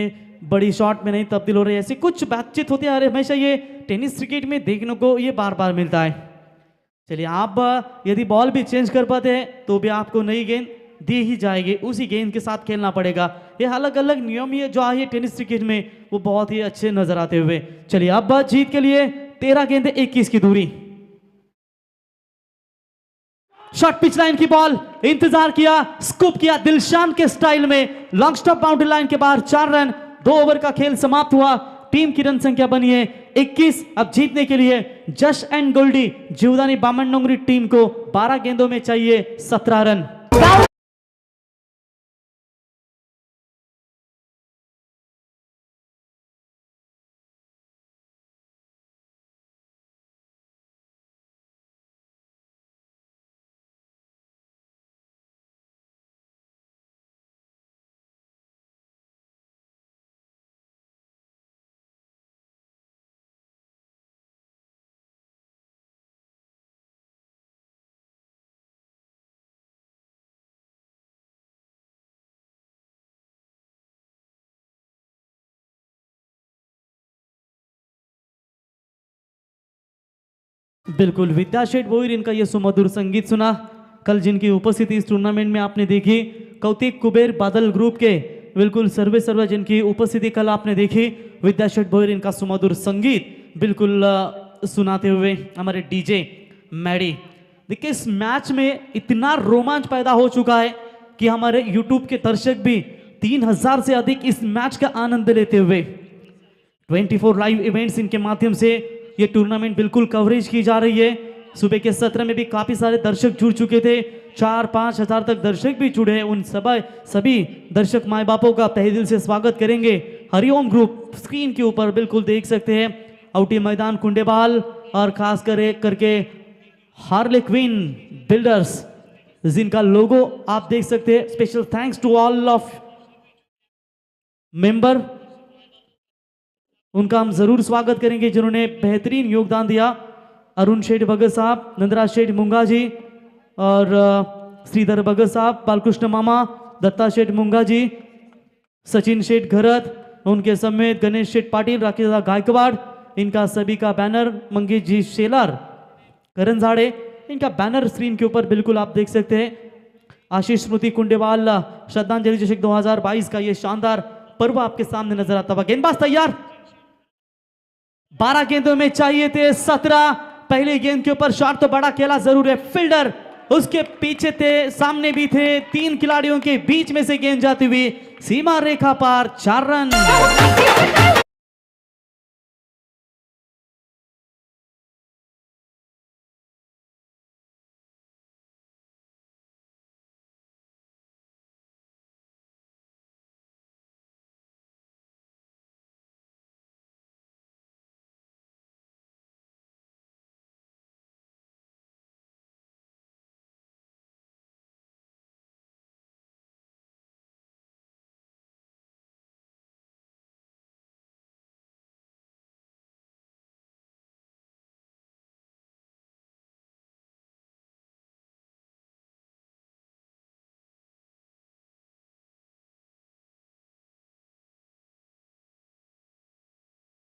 बड़ी शॉट में नहीं तब्दील हो रही है, ऐसी कुछ बातचीत होती है। हमेशा ये टेनिस क्रिकेट में देखने को ये बार बार मिलता है। चलिए आप यदि बॉल भी चेंज कर पाते हैं तो भी आपको नई गेंद दी ही जाएगी, उसी गेंद के साथ खेलना पड़ेगा। ये अलग अलग नियम ये जो है टेनिस क्रिकेट में, वो बहुत ही अच्छे नजर आते हुए। चलिए अब जीत के लिए 13 गेंदे 21 की दूरी। शॉर्ट पिच लाइन की बॉल, इंतजार किया, स्कूप किया दिलशान के स्टाइल में, लॉन्ग स्टॉप बाउंड्री लाइन के बाहर 4 रन। 2 ओवर का खेल समाप्त हुआ। टीम की रन संख्या बनी है 21। अब जीतने के लिए जश and Goldie Jivdani Bamandongri team को 12 गेंदों में चाहिए 17 रन। बिल्कुल, विद्याशेठ भोईर इनका ये सुमधुर संगीत सुना। कल जिनकी उपस्थिति इस टूर्नामेंट में आपने देखी, कौतिक कुबेर बादल ग्रुप के बिल्कुल सर्वे जिनकी उपस्थिति कल आपने देखी, विद्याशेठ भोईर इनका सुमधुर संगीत बिल्कुल सुनाते हुए हमारे डीजे मैडी। देखिए इस मैच में इतना रोमांच पैदा हो चुका है कि हमारे यूट्यूब के दर्शक भी 3000 से अधिक इस मैच का आनंद लेते हुए 24 लाइव इवेंट्स इनके माध्यम से ये टूर्नामेंट बिल्कुल कवरेज की जा रही है। सुबह के सत्र में भी काफी सारे दर्शक जुड़ चुके थे, 4-5 हजार तक दर्शक भी जुड़े हैं। उन सभी दर्शक माए बापों का तहे दिल से स्वागत करेंगे। हरिओम ग्रुप स्क्रीन के ऊपर बिल्कुल देख सकते हैं, आउटी मैदान कुंडेबाल और खास करके हार्ले क्वीन बिल्डर्स जिनका लोगो आप देख सकते हैं। Special thanks to all of member, उनका हम जरूर स्वागत करेंगे जिन्होंने बेहतरीन योगदान दिया। अरुण शेठ भगत साहब, नंदराज शेठ मुंगा जी और श्रीधर भगत साहब, बालकृष्ण मामा, दत्ता शेठ मुंगा जी, सचिन शेठ घरत, उनके समेत गणेश शेठ पाटिल, राकेश गायकवाड़, इनका सभी का बैनर, मंगेश जी शेलार, करण झाड़े, इनका बैनर स्क्रीन के ऊपर बिल्कुल आप देख सकते हैं। आशीष स्मृति कुंडेवाल श्रद्धांजलि चषक 2022 का ये शानदार पर्व आपके सामने नजर आता हुआ। गेंदबाज तैयार, 12 गेंदों में चाहिए थे 17। पहली गेंद के ऊपर शॉट तो बड़ा खेला जरूर है, फील्डर उसके पीछे थे, सामने भी थे, 3 खिलाड़ियों के बीच में से गेंद जाती हुई सीमा रेखा पार, 4 रन।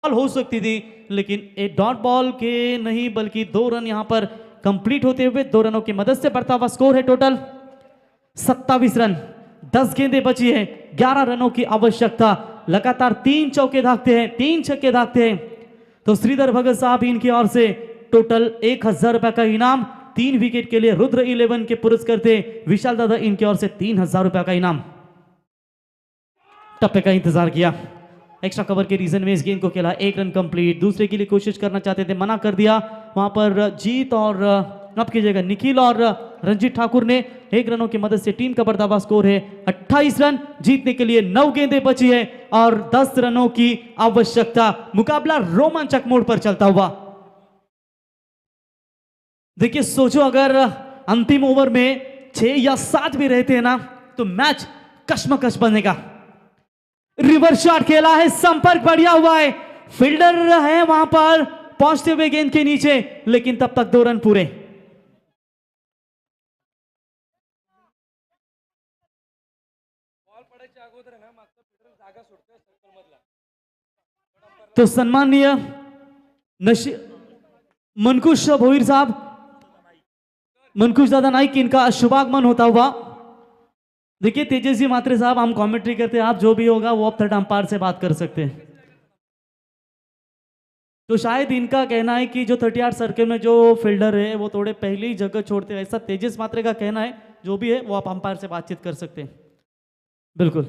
बॉल हो सकती थी लेकिन एक डॉट बॉल के नहीं बल्कि 2 रन यहां पर कंप्लीट होते हुए 2 रनों की मदद से बढ़ता हुआ स्कोर है टोटल 27 रन। 10 गेंदें बची है, 11 रनों की आवश्यकता। लगातार 3 चौके दागते हैं, 3 छक्के दागते हैं तो श्रीधर भगत साहब इनकी ओर से टोटल 1000 रुपए का इनाम। 3 विकेट के लिए रुद्र 11 के पुरस्कार थे विशाल दादा, इनकी ओर से 3000 रुपए का इनाम। टप्पे का इंतजार किया, एक्स्ट्रा कवर के रीजन में इस गेंद को खेला, 1 रन कंप्लीट। दूसरे के लिए कोशिश करना चाहते थे, मना कर दिया वहां पर जीत और अब कीजिएगा निखिल और रंजीत ठाकुर ने 1 रनों की मदद से टीम का बढ़ता हुआ स्कोर है 28 रन। जीतने के लिए 9 गेंदें बची है और 10 रनों की आवश्यकता। मुकाबला रोमांचक मोड़ पर चलता हुआ। देखिए सोचो अगर अंतिम ओवर में 6 या 7 भी रहते हैं ना तो मैच कश्मकश बनेगा। रिवर्स शॉट खेला है, संपर्क बढ़िया हुआ है, फील्डर है वहां पर पहुंचते हुए गेंद के नीचे, लेकिन तब तक 2 रन पूरे। तो सन्माननीय मनकुश भोईर साहब, मनकुश दादा नाइक, इनका शुभागमन होता हुआ। देखिए तेजस्वी मात्रे साहब, हम कमेंट्री करते हैं, आप जो भी होगा वो अब थर्ड अंपायर से बात कर सकते हैं। तो शायद इनका कहना है कि जो 38 सर्कल में जो फील्डर है वो थोड़े पहले ही जगह छोड़ते हैं, ऐसा तेजस मात्रे का कहना है। जो भी है वो आप अंपायर से बातचीत कर सकते हैं। बिल्कुल,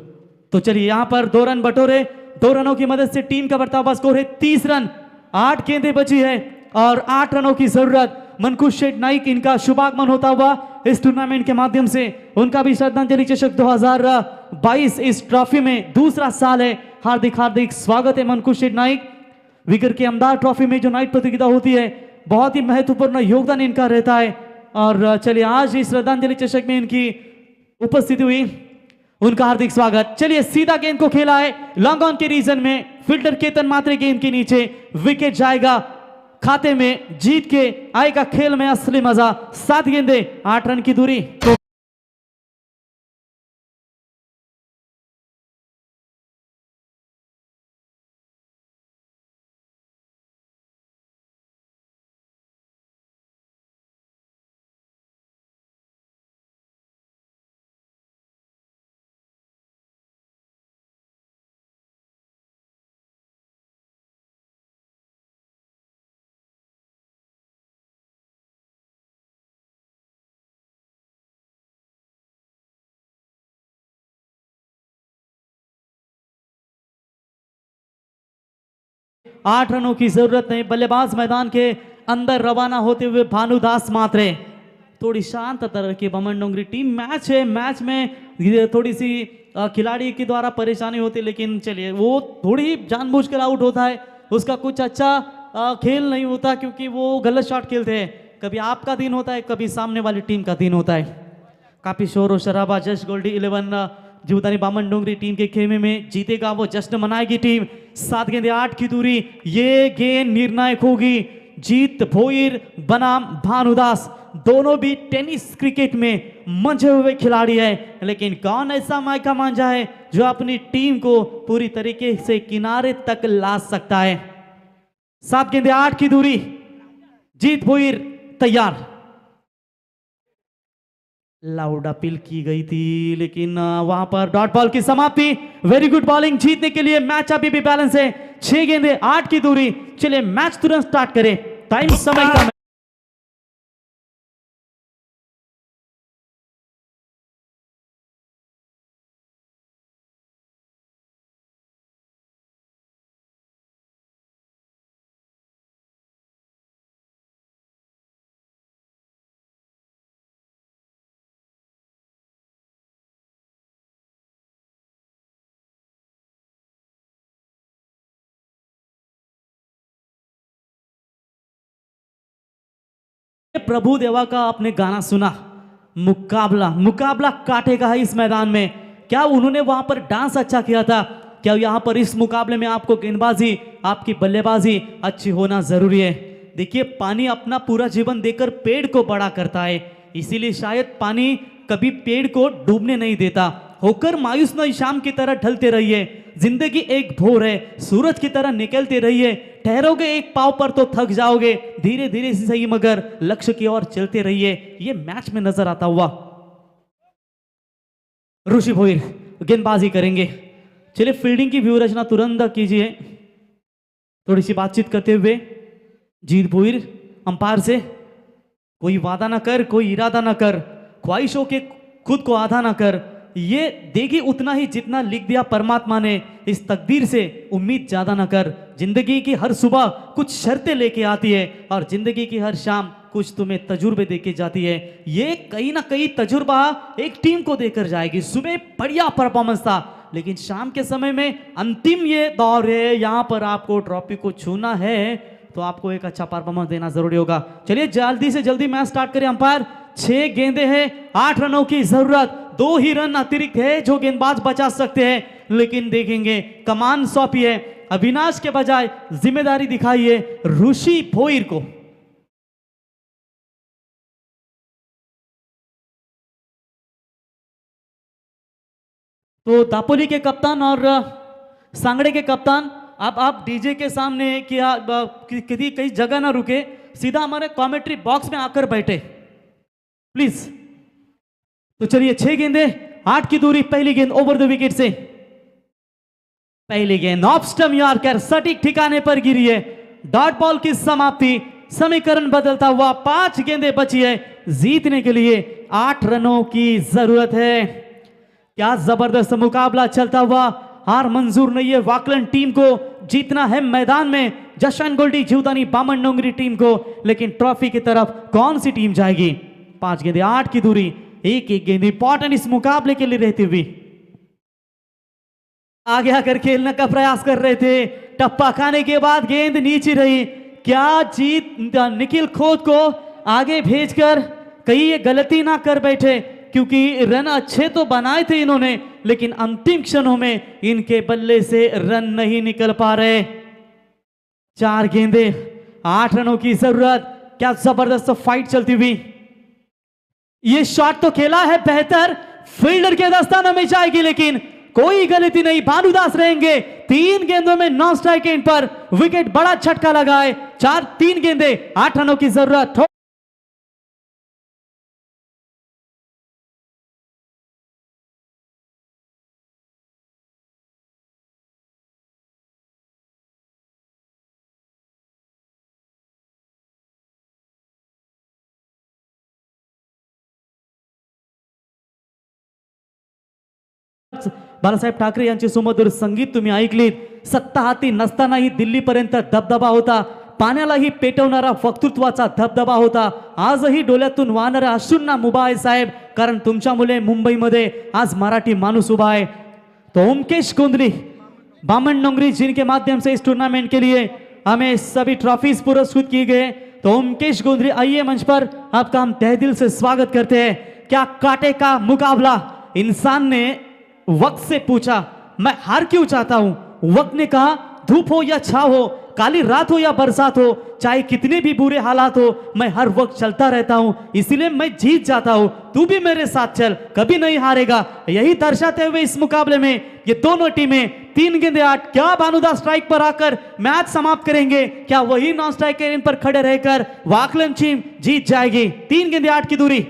तो चलिए यहां पर 2 रन बटोरे, 2 रनों की मदद से टीम का बढ़ता हुआ स्कोर है 30 रन। 8 गेंदें बची है और 8 रनों की जरूरत। मनकुश शेठ नाइक, इनका शुभागमन होता हुआ इस टूर्नामेंट के माध्यम से। उनका भी श्रद्धांजलि चषक 2022 इस ट्रॉफी में दूसरा साल है। हार्दिक हार्दिक स्वागत है मनकुश शेठ नाइक। विगर की अमदार ट्रॉफी में जो नाइट प्रतियोगिता होती है बहुत ही महत्वपूर्ण योगदान इनका रहता है। और चलिए आज इस श्रद्धांजलि चषक में इनकी उपस्थिति हुई, उनका हार्दिक स्वागत। चलिए सीधा गेंद को खेला है लॉन्ग ऑन के रीजन में, फील्डर केतन मात्रे गेंद के नीचे, विकेट जाएगा खाते में। जीत के आएगा खेल में असली मजा। 7 गेंदें 8 रन की दूरी। 8 रनों की जरूरत नहीं। बल्लेबाज मैदान के अंदर रवाना होते हुए भानुदास मात्रे। थोड़ी शांत तरह की बमन डोंगरी टीम, मैच है, मैच में ये थोड़ी सी खिलाड़ी के द्वारा परेशानी होती है, लेकिन चलिए वो थोड़ी जानबूझकर आउट होता है, उसका कुछ अच्छा खेल नहीं होता क्योंकि वो गलत शॉट खेलते हैं। कभी आपका दिन होता है, कभी सामने वाली टीम का दिन होता है। काफी शोर और शराबा। जस्ट गोल्डी 11 जीवदानी बामन डोंगरी टीम के खेमे में जीतेगा वो, जश्न मनाएगी टीम। 7 गेंदे 8 की दूरी, ये गेंद निर्णायक होगी। जीत भोईर बनाम भानुदास, दोनों भी टेनिस क्रिकेट में मंझे हुए खिलाड़ी है, लेकिन कौन ऐसा मायका मांझा है जो अपनी टीम को पूरी तरीके से किनारे तक ला सकता है। 7 गेंदे 8 की दूरी, जीत भोईर तैयार। लाउड अपील की गई थी, लेकिन वहां पर डॉट बॉल की समाप्ति। वेरी गुड बॉलिंग जीतने के लिए। मैच अभी भी बैलेंस है। 6 गेंदे 8 की दूरी। चलिए मैच तुरंत स्टार्ट करें, टाइम समय का। प्रभु देवा का आपने गाना सुना, मुकाबला मुकाबला काटेगा है इस मैदान में। क्या उन्होंने वहां पर डांस अच्छा किया था? क्या यहां पर इस मुकाबले में आपको गेंदबाजी, आपकी बल्लेबाजी अच्छी होना जरूरी है? देखिए, पानी अपना पूरा जीवन देकर पेड़ को बड़ा करता है, इसीलिए शायद पानी कभी पेड़ को डूबने नहीं देता। होकर मायूस न शाम की तरह ढलते रहिए, जिंदगी एक भोर है, सूरज की तरह निकलते रहिए। ठहरोगे एक पाव पर तो थक जाओगे, धीरे धीरे से सही मगर लक्ष्य की ओर चलते रहिए। ये मैच में नजर आता हुआ ऋषि भोईर गेंदबाजी करेंगे। चलिए फील्डिंग की व्यू रचना तुरंत कीजिए। थोड़ी सी बातचीत करते हुए जीत भोईर अंपायर से, कोई वादा ना कर, कोई इरादा ना कर, ख्वाहिशों के खुद को आधा ना कर, ये देगी उतना ही जितना लिख दिया परमात्मा ने। इस तकदीर से उम्मीद ज्यादा ना कर। जिंदगी की हर सुबह कुछ शर्तें लेके आती है और जिंदगी की हर शाम कुछ तुम्हें तजुर्बे देके जाती है। ये कहीं ना कहीं तजुर्बा एक टीम को देकर जाएगी। सुबह बढ़िया परफॉर्मेंस था, लेकिन शाम के समय में अंतिम ये दौर है, यहां पर आपको ट्रॉफी को छूना है तो आपको एक अच्छा परफॉर्मेंस देना जरूरी होगा। चलिए जल्दी से जल्दी मैच स्टार्ट करें। अंपायर, 6 गेंदे हैं, 8 रनों की जरूरत। 2 ही रन अतिरिक्त है जो गेंदबाज बचा सकते हैं, लेकिन देखेंगे कमान सौंपी है अविनाश के बजाय जिम्मेदारी दिखाई है ऋषि भोईर को। तो दापोली के कप्तान और सांगड़े के कप्तान, अब आप डीजे के सामने क्या किसी कहीं जगह ना रुके, सीधा हमारे कमेंट्री बॉक्स में आकर बैठे प्लीज। तो चलिए 6 गेंदे 8 की दूरी। पहली गेंद ओवर द विकेट से, पहली गेंद ऑफ स्टंप यॉर्कर सटीक ठिकाने पर गिरी है। डॉट बॉल की समाप्ति। समीकरण बदलता हुआ 5 गेंदें बची है। जीतने के लिए 8 रनों की जरूरत है। क्या जबरदस्त मुकाबला चलता हुआ, हार मंजूर नहीं है वाकलन टीम को। जीतना है मैदान में जशन गोल्डी जीवदानी बामन डोंगरी टीम को, लेकिन ट्रॉफी की तरफ कौन सी टीम जाएगी? 5 गेंदे 8 की दूरी, एक एक गेंद इंपॉर्टेंट इस मुकाबले के लिए रहती हुई। आगे आकर खेलने का प्रयास कर रहे थे, टप्पा खाने के बाद गेंद नीचे रही। क्या जीत निखिल खोद को आगे भेजकर कहीं ये गलती ना कर बैठे, क्योंकि रन अच्छे तो बनाए थे इन्होंने, लेकिन अंतिम क्षणों में इनके बल्ले से रन नहीं निकल पा रहे। 4 गेंदे 8 रनों की जरूरत। क्या जबरदस्त फाइट चलती हुई। ये शॉट तो खेला है बेहतर, फील्डर के दस्तानों में जाएगी, लेकिन कोई गलती नहीं। भानुदास रहेंगे। 3 गेंदों में नॉन स्ट्राइक एंड पर विकेट, बड़ा झटका लगा है। 3 गेंदे 8 रनों की जरूरत। बाळासाहेब ठाकरे यांचे सुमधुर संगीत तुम्ही ऐकलीत। सत्ता हाती नसतानाही दिल्लीपर्यंत दबदबा होता, पाण्यालाही पेटवणारा वक्तृत्वाचा धबधबा होता। आजही डोळ्यातून वाहणाऱ्या अश्रूंना मुभा आहे साहेब, कारण तुमच्यामुळे मुंबईमध्ये आज मराठी माणूस उभा है। तो ओमकेश गोंधली, बामन डोंगरी, जिनके माध्यम से इस टूर्नामेंट के लिए हमें सभी ट्रॉफीज पुरस्कृत किए गए, तो ओमकेश गोंधली आइए मंच पर, आपका हम तहे दिल से स्वागत करते हैं। क्या कांटे का मुकाबला। इंसान ने वक्त से पूछा मैं हार क्यों चाहता हूं। वक्त ने कहा धूप हो या छाव हो, काली रात हो या बरसात हो, चाहे कितने भी बुरे हालात हो, मैं हर वक्त चलता रहता हूं, इसीलिए मैं जीत जाता हूं। तू भी मेरे साथ चल, कभी नहीं हारेगा। यही दर्शाते हुए इस मुकाबले में ये दोनों टीमें 3 गेंदे 8, क्या भानुदास स्ट्राइक पर आकर मैच समाप्त करेंगे, क्या वही नॉन स्ट्राइक एरिया पर खड़े रहकर वाकलन टीम जीत जाएगी। 3 गेंदे 8 की दूरी।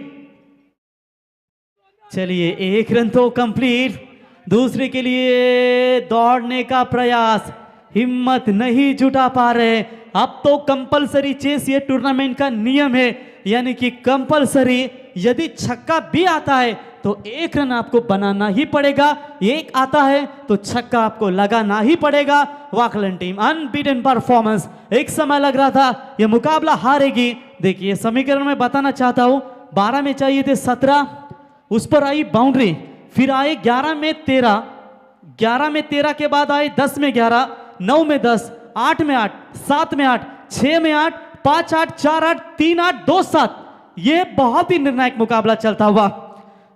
चलिए, एक रन तो कंप्लीट। दूसरे के लिए दौड़ने का प्रयास, हिम्मत नहीं जुटा पा रहे। अब तो कंपलसरी चेस ये टूर्नामेंट का नियम है, यानी कि कंपलसरी यदि छक्का भी आता है तो 1 रन आपको बनाना ही पड़ेगा, 1 आता है तो छक्का आपको लगाना ही पड़ेगा। वाकलन टीम अनबीटन परफॉर्मेंस। एक समय लग रहा था ये मुकाबला हारेगी। देखिए समीकरण में बताना चाहता हूं, 12 में चाहिए थे 17, उस पर आई बाउंड्री, फिर आए 11 में 13, 11 में 13 के बाद आए 10 में 11, 9 में 10, 8 में 8, 7 में 8, 6 में 8, 5 8, 4 8, 3 8, 2 7। ये बहुत ही निर्णायक मुकाबला चलता हुआ।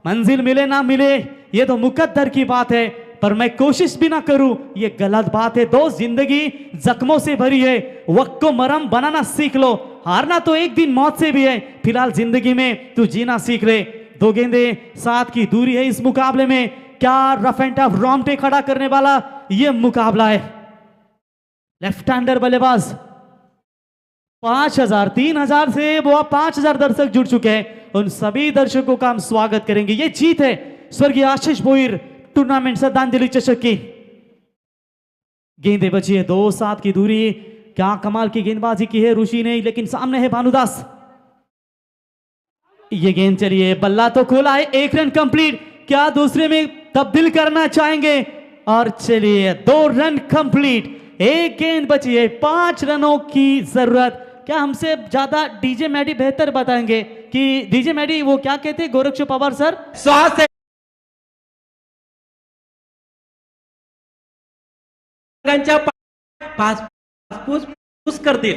मंजिल मिले ना मिले ये तो मुकद्दर की बात है, पर मैं कोशिश भी ना करूं ये गलत बात है। दोस्त, जिंदगी जख्मों से भरी है, वक्त को मरहम बनाना सीख लो। हारना तो एक दिन मौत से भी है, फिलहाल जिंदगी में तू जीना सीख ले। 2 गेंदे 7 की दूरी है इस मुकाबले में। क्या रफ एंड टफ रोंगटे खड़ा करने वाला ये मुकाबला है। लेफ्ट हैंडर बल्लेबाज। 5000, 3000 से वो 5000 दर्शक जुड़ चुके हैं, उन सभी दर्शकों का हम स्वागत करेंगे। ये जीत है स्वर्गीय आशीष भोईर टूर्नामेंट श्रद्धांजलि चषक की। गेंदे बची है 2-7 की दूरी। क्या कमाल की गेंदबाजी की है ऋषि ने, लेकिन सामने है भानुदास। ये गेंद चलिए, बल्ला तो खोला है, 1 रन कंप्लीट। क्या दूसरे में तब्दील करना चाहेंगे? और चलिए 2 रन कंप्लीट, 1 गेंद बची है, 5 रनों की जरूरत। क्या हमसे ज्यादा डीजे मैडी बेहतर बताएंगे कि डीजे मैडी वो क्या कहते हैं गोरक्ष पवार सर? 6 सेकंडच्या पाच पुस करतील।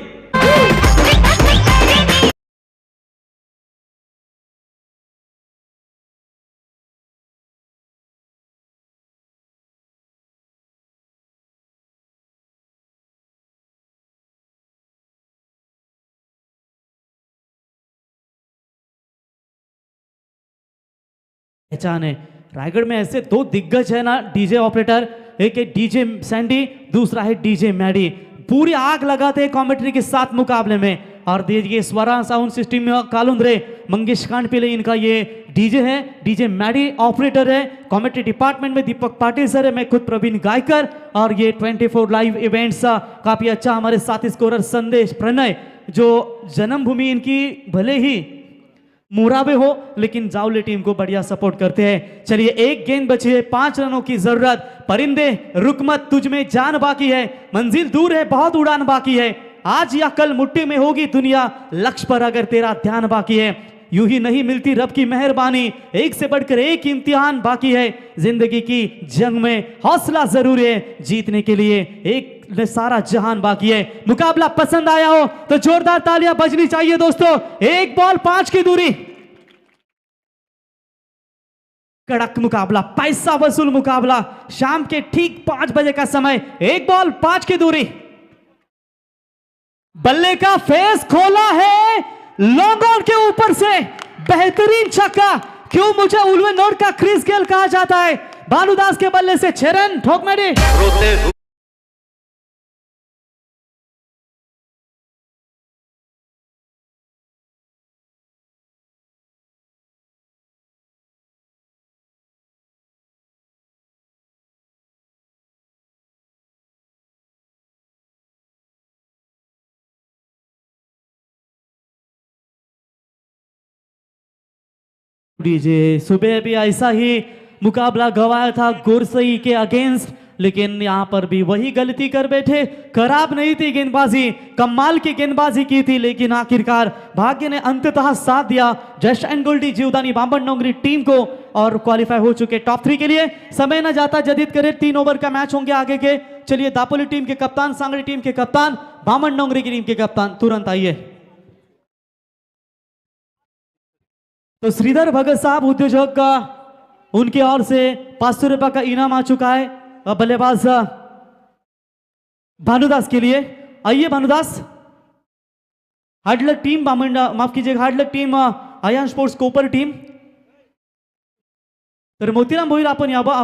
पहचान है रायगढ़ में ऐसे 2 दिग्गज है ना डीजे ऑपरेटर, एक है डीजे सैंडी, दूसरा है डीजे मैडी। पूरी आग लगाते हैं कमेंट्री के साथ मुकाबले में। और देखिए स्वरा साउंड सिस्टम में कालुंद्रे मंगेश कांडपिले इनका ये डीजे है, डीजे मैडी ऑपरेटर है। कमेंट्री डिपार्टमेंट में दीपक पाटिल सर है, मैं खुद प्रवीण गायकर। और ये 24 लाइव इवेंट्स काफी अच्छा हमारे साथी स्कोरर संदेश प्रणय, जो जन्मभूमि इनकी भले ही मुराबे हो लेकिन जावले टीम को बढ़िया सपोर्ट करते हैं। चलिए 1 गेंद बची है, 5 रनों की जरूरत। परिंदे रुक मत, तुझ में जान बाकी है, मंजिल दूर है, बहुत उड़ान बाकी है। आज या कल मुट्ठी में होगी दुनिया, लक्ष्य पर अगर तेरा ध्यान बाकी है। यूं ही नहीं मिलती रब की मेहरबानी, एक से बढ़कर एक इम्तिहान बाकी है। जिंदगी की जंग में हौसला जरूरी है, जीतने के लिए एक सारा जहान बाकी है। मुकाबला पसंद आया हो तो जोरदार तालियां बजनी चाहिए दोस्तों। 1 बॉल 5 की दूरी। कड़क मुकाबला, पैसा वसूल मुकाबला। शाम के ठीक 5 बजे का समय, 1 बॉल 5 की दूरी। बल्ले का फेस खोला है, लॉन्ग ऑन के ऊपर से बेहतरीन छक्का। क्यों मुझे उल्वे नोट का क्रिस गेल कहा जाता है। भानुदास के बल्ले से 6 रन ठोक मेरे। डीजे सुबह भी ऐसा ही मुकाबला गंवाया था गोरसई के अगेंस्ट, लेकिन यहाँ पर भी वही गलती कर बैठे। खराब नहीं थी गेंदबाजी, कमाल की गेंदबाजी की थी, लेकिन आखिरकार भाग्य ने अंततः साथ दिया just and Goldie Jivdani Bamandongri team को और क्वालिफाई हो चुके टॉप 3 के लिए। समय न जाता जदीद करे, 3 ओवर का मैच होंगे आगे के। चलिए दापोली टीम के कप्तान, सांगड़ी टीम के कप्तान, बामनडोंगरी की टीम के कप्तान तुरंत आइए। तो श्रीधर भगत साहब उद्योजक का उनकी ओर से 500 रुपए का इनाम आ चुका है बल्लेबाज भानुदास के लिए। आइए भानुदास। हार्डलक टीम माफ कीजिएगा, हार्डलक टीम आयान स्पोर्ट्स कोपर टीम। तर मोतीराम भोईर आपण यावं।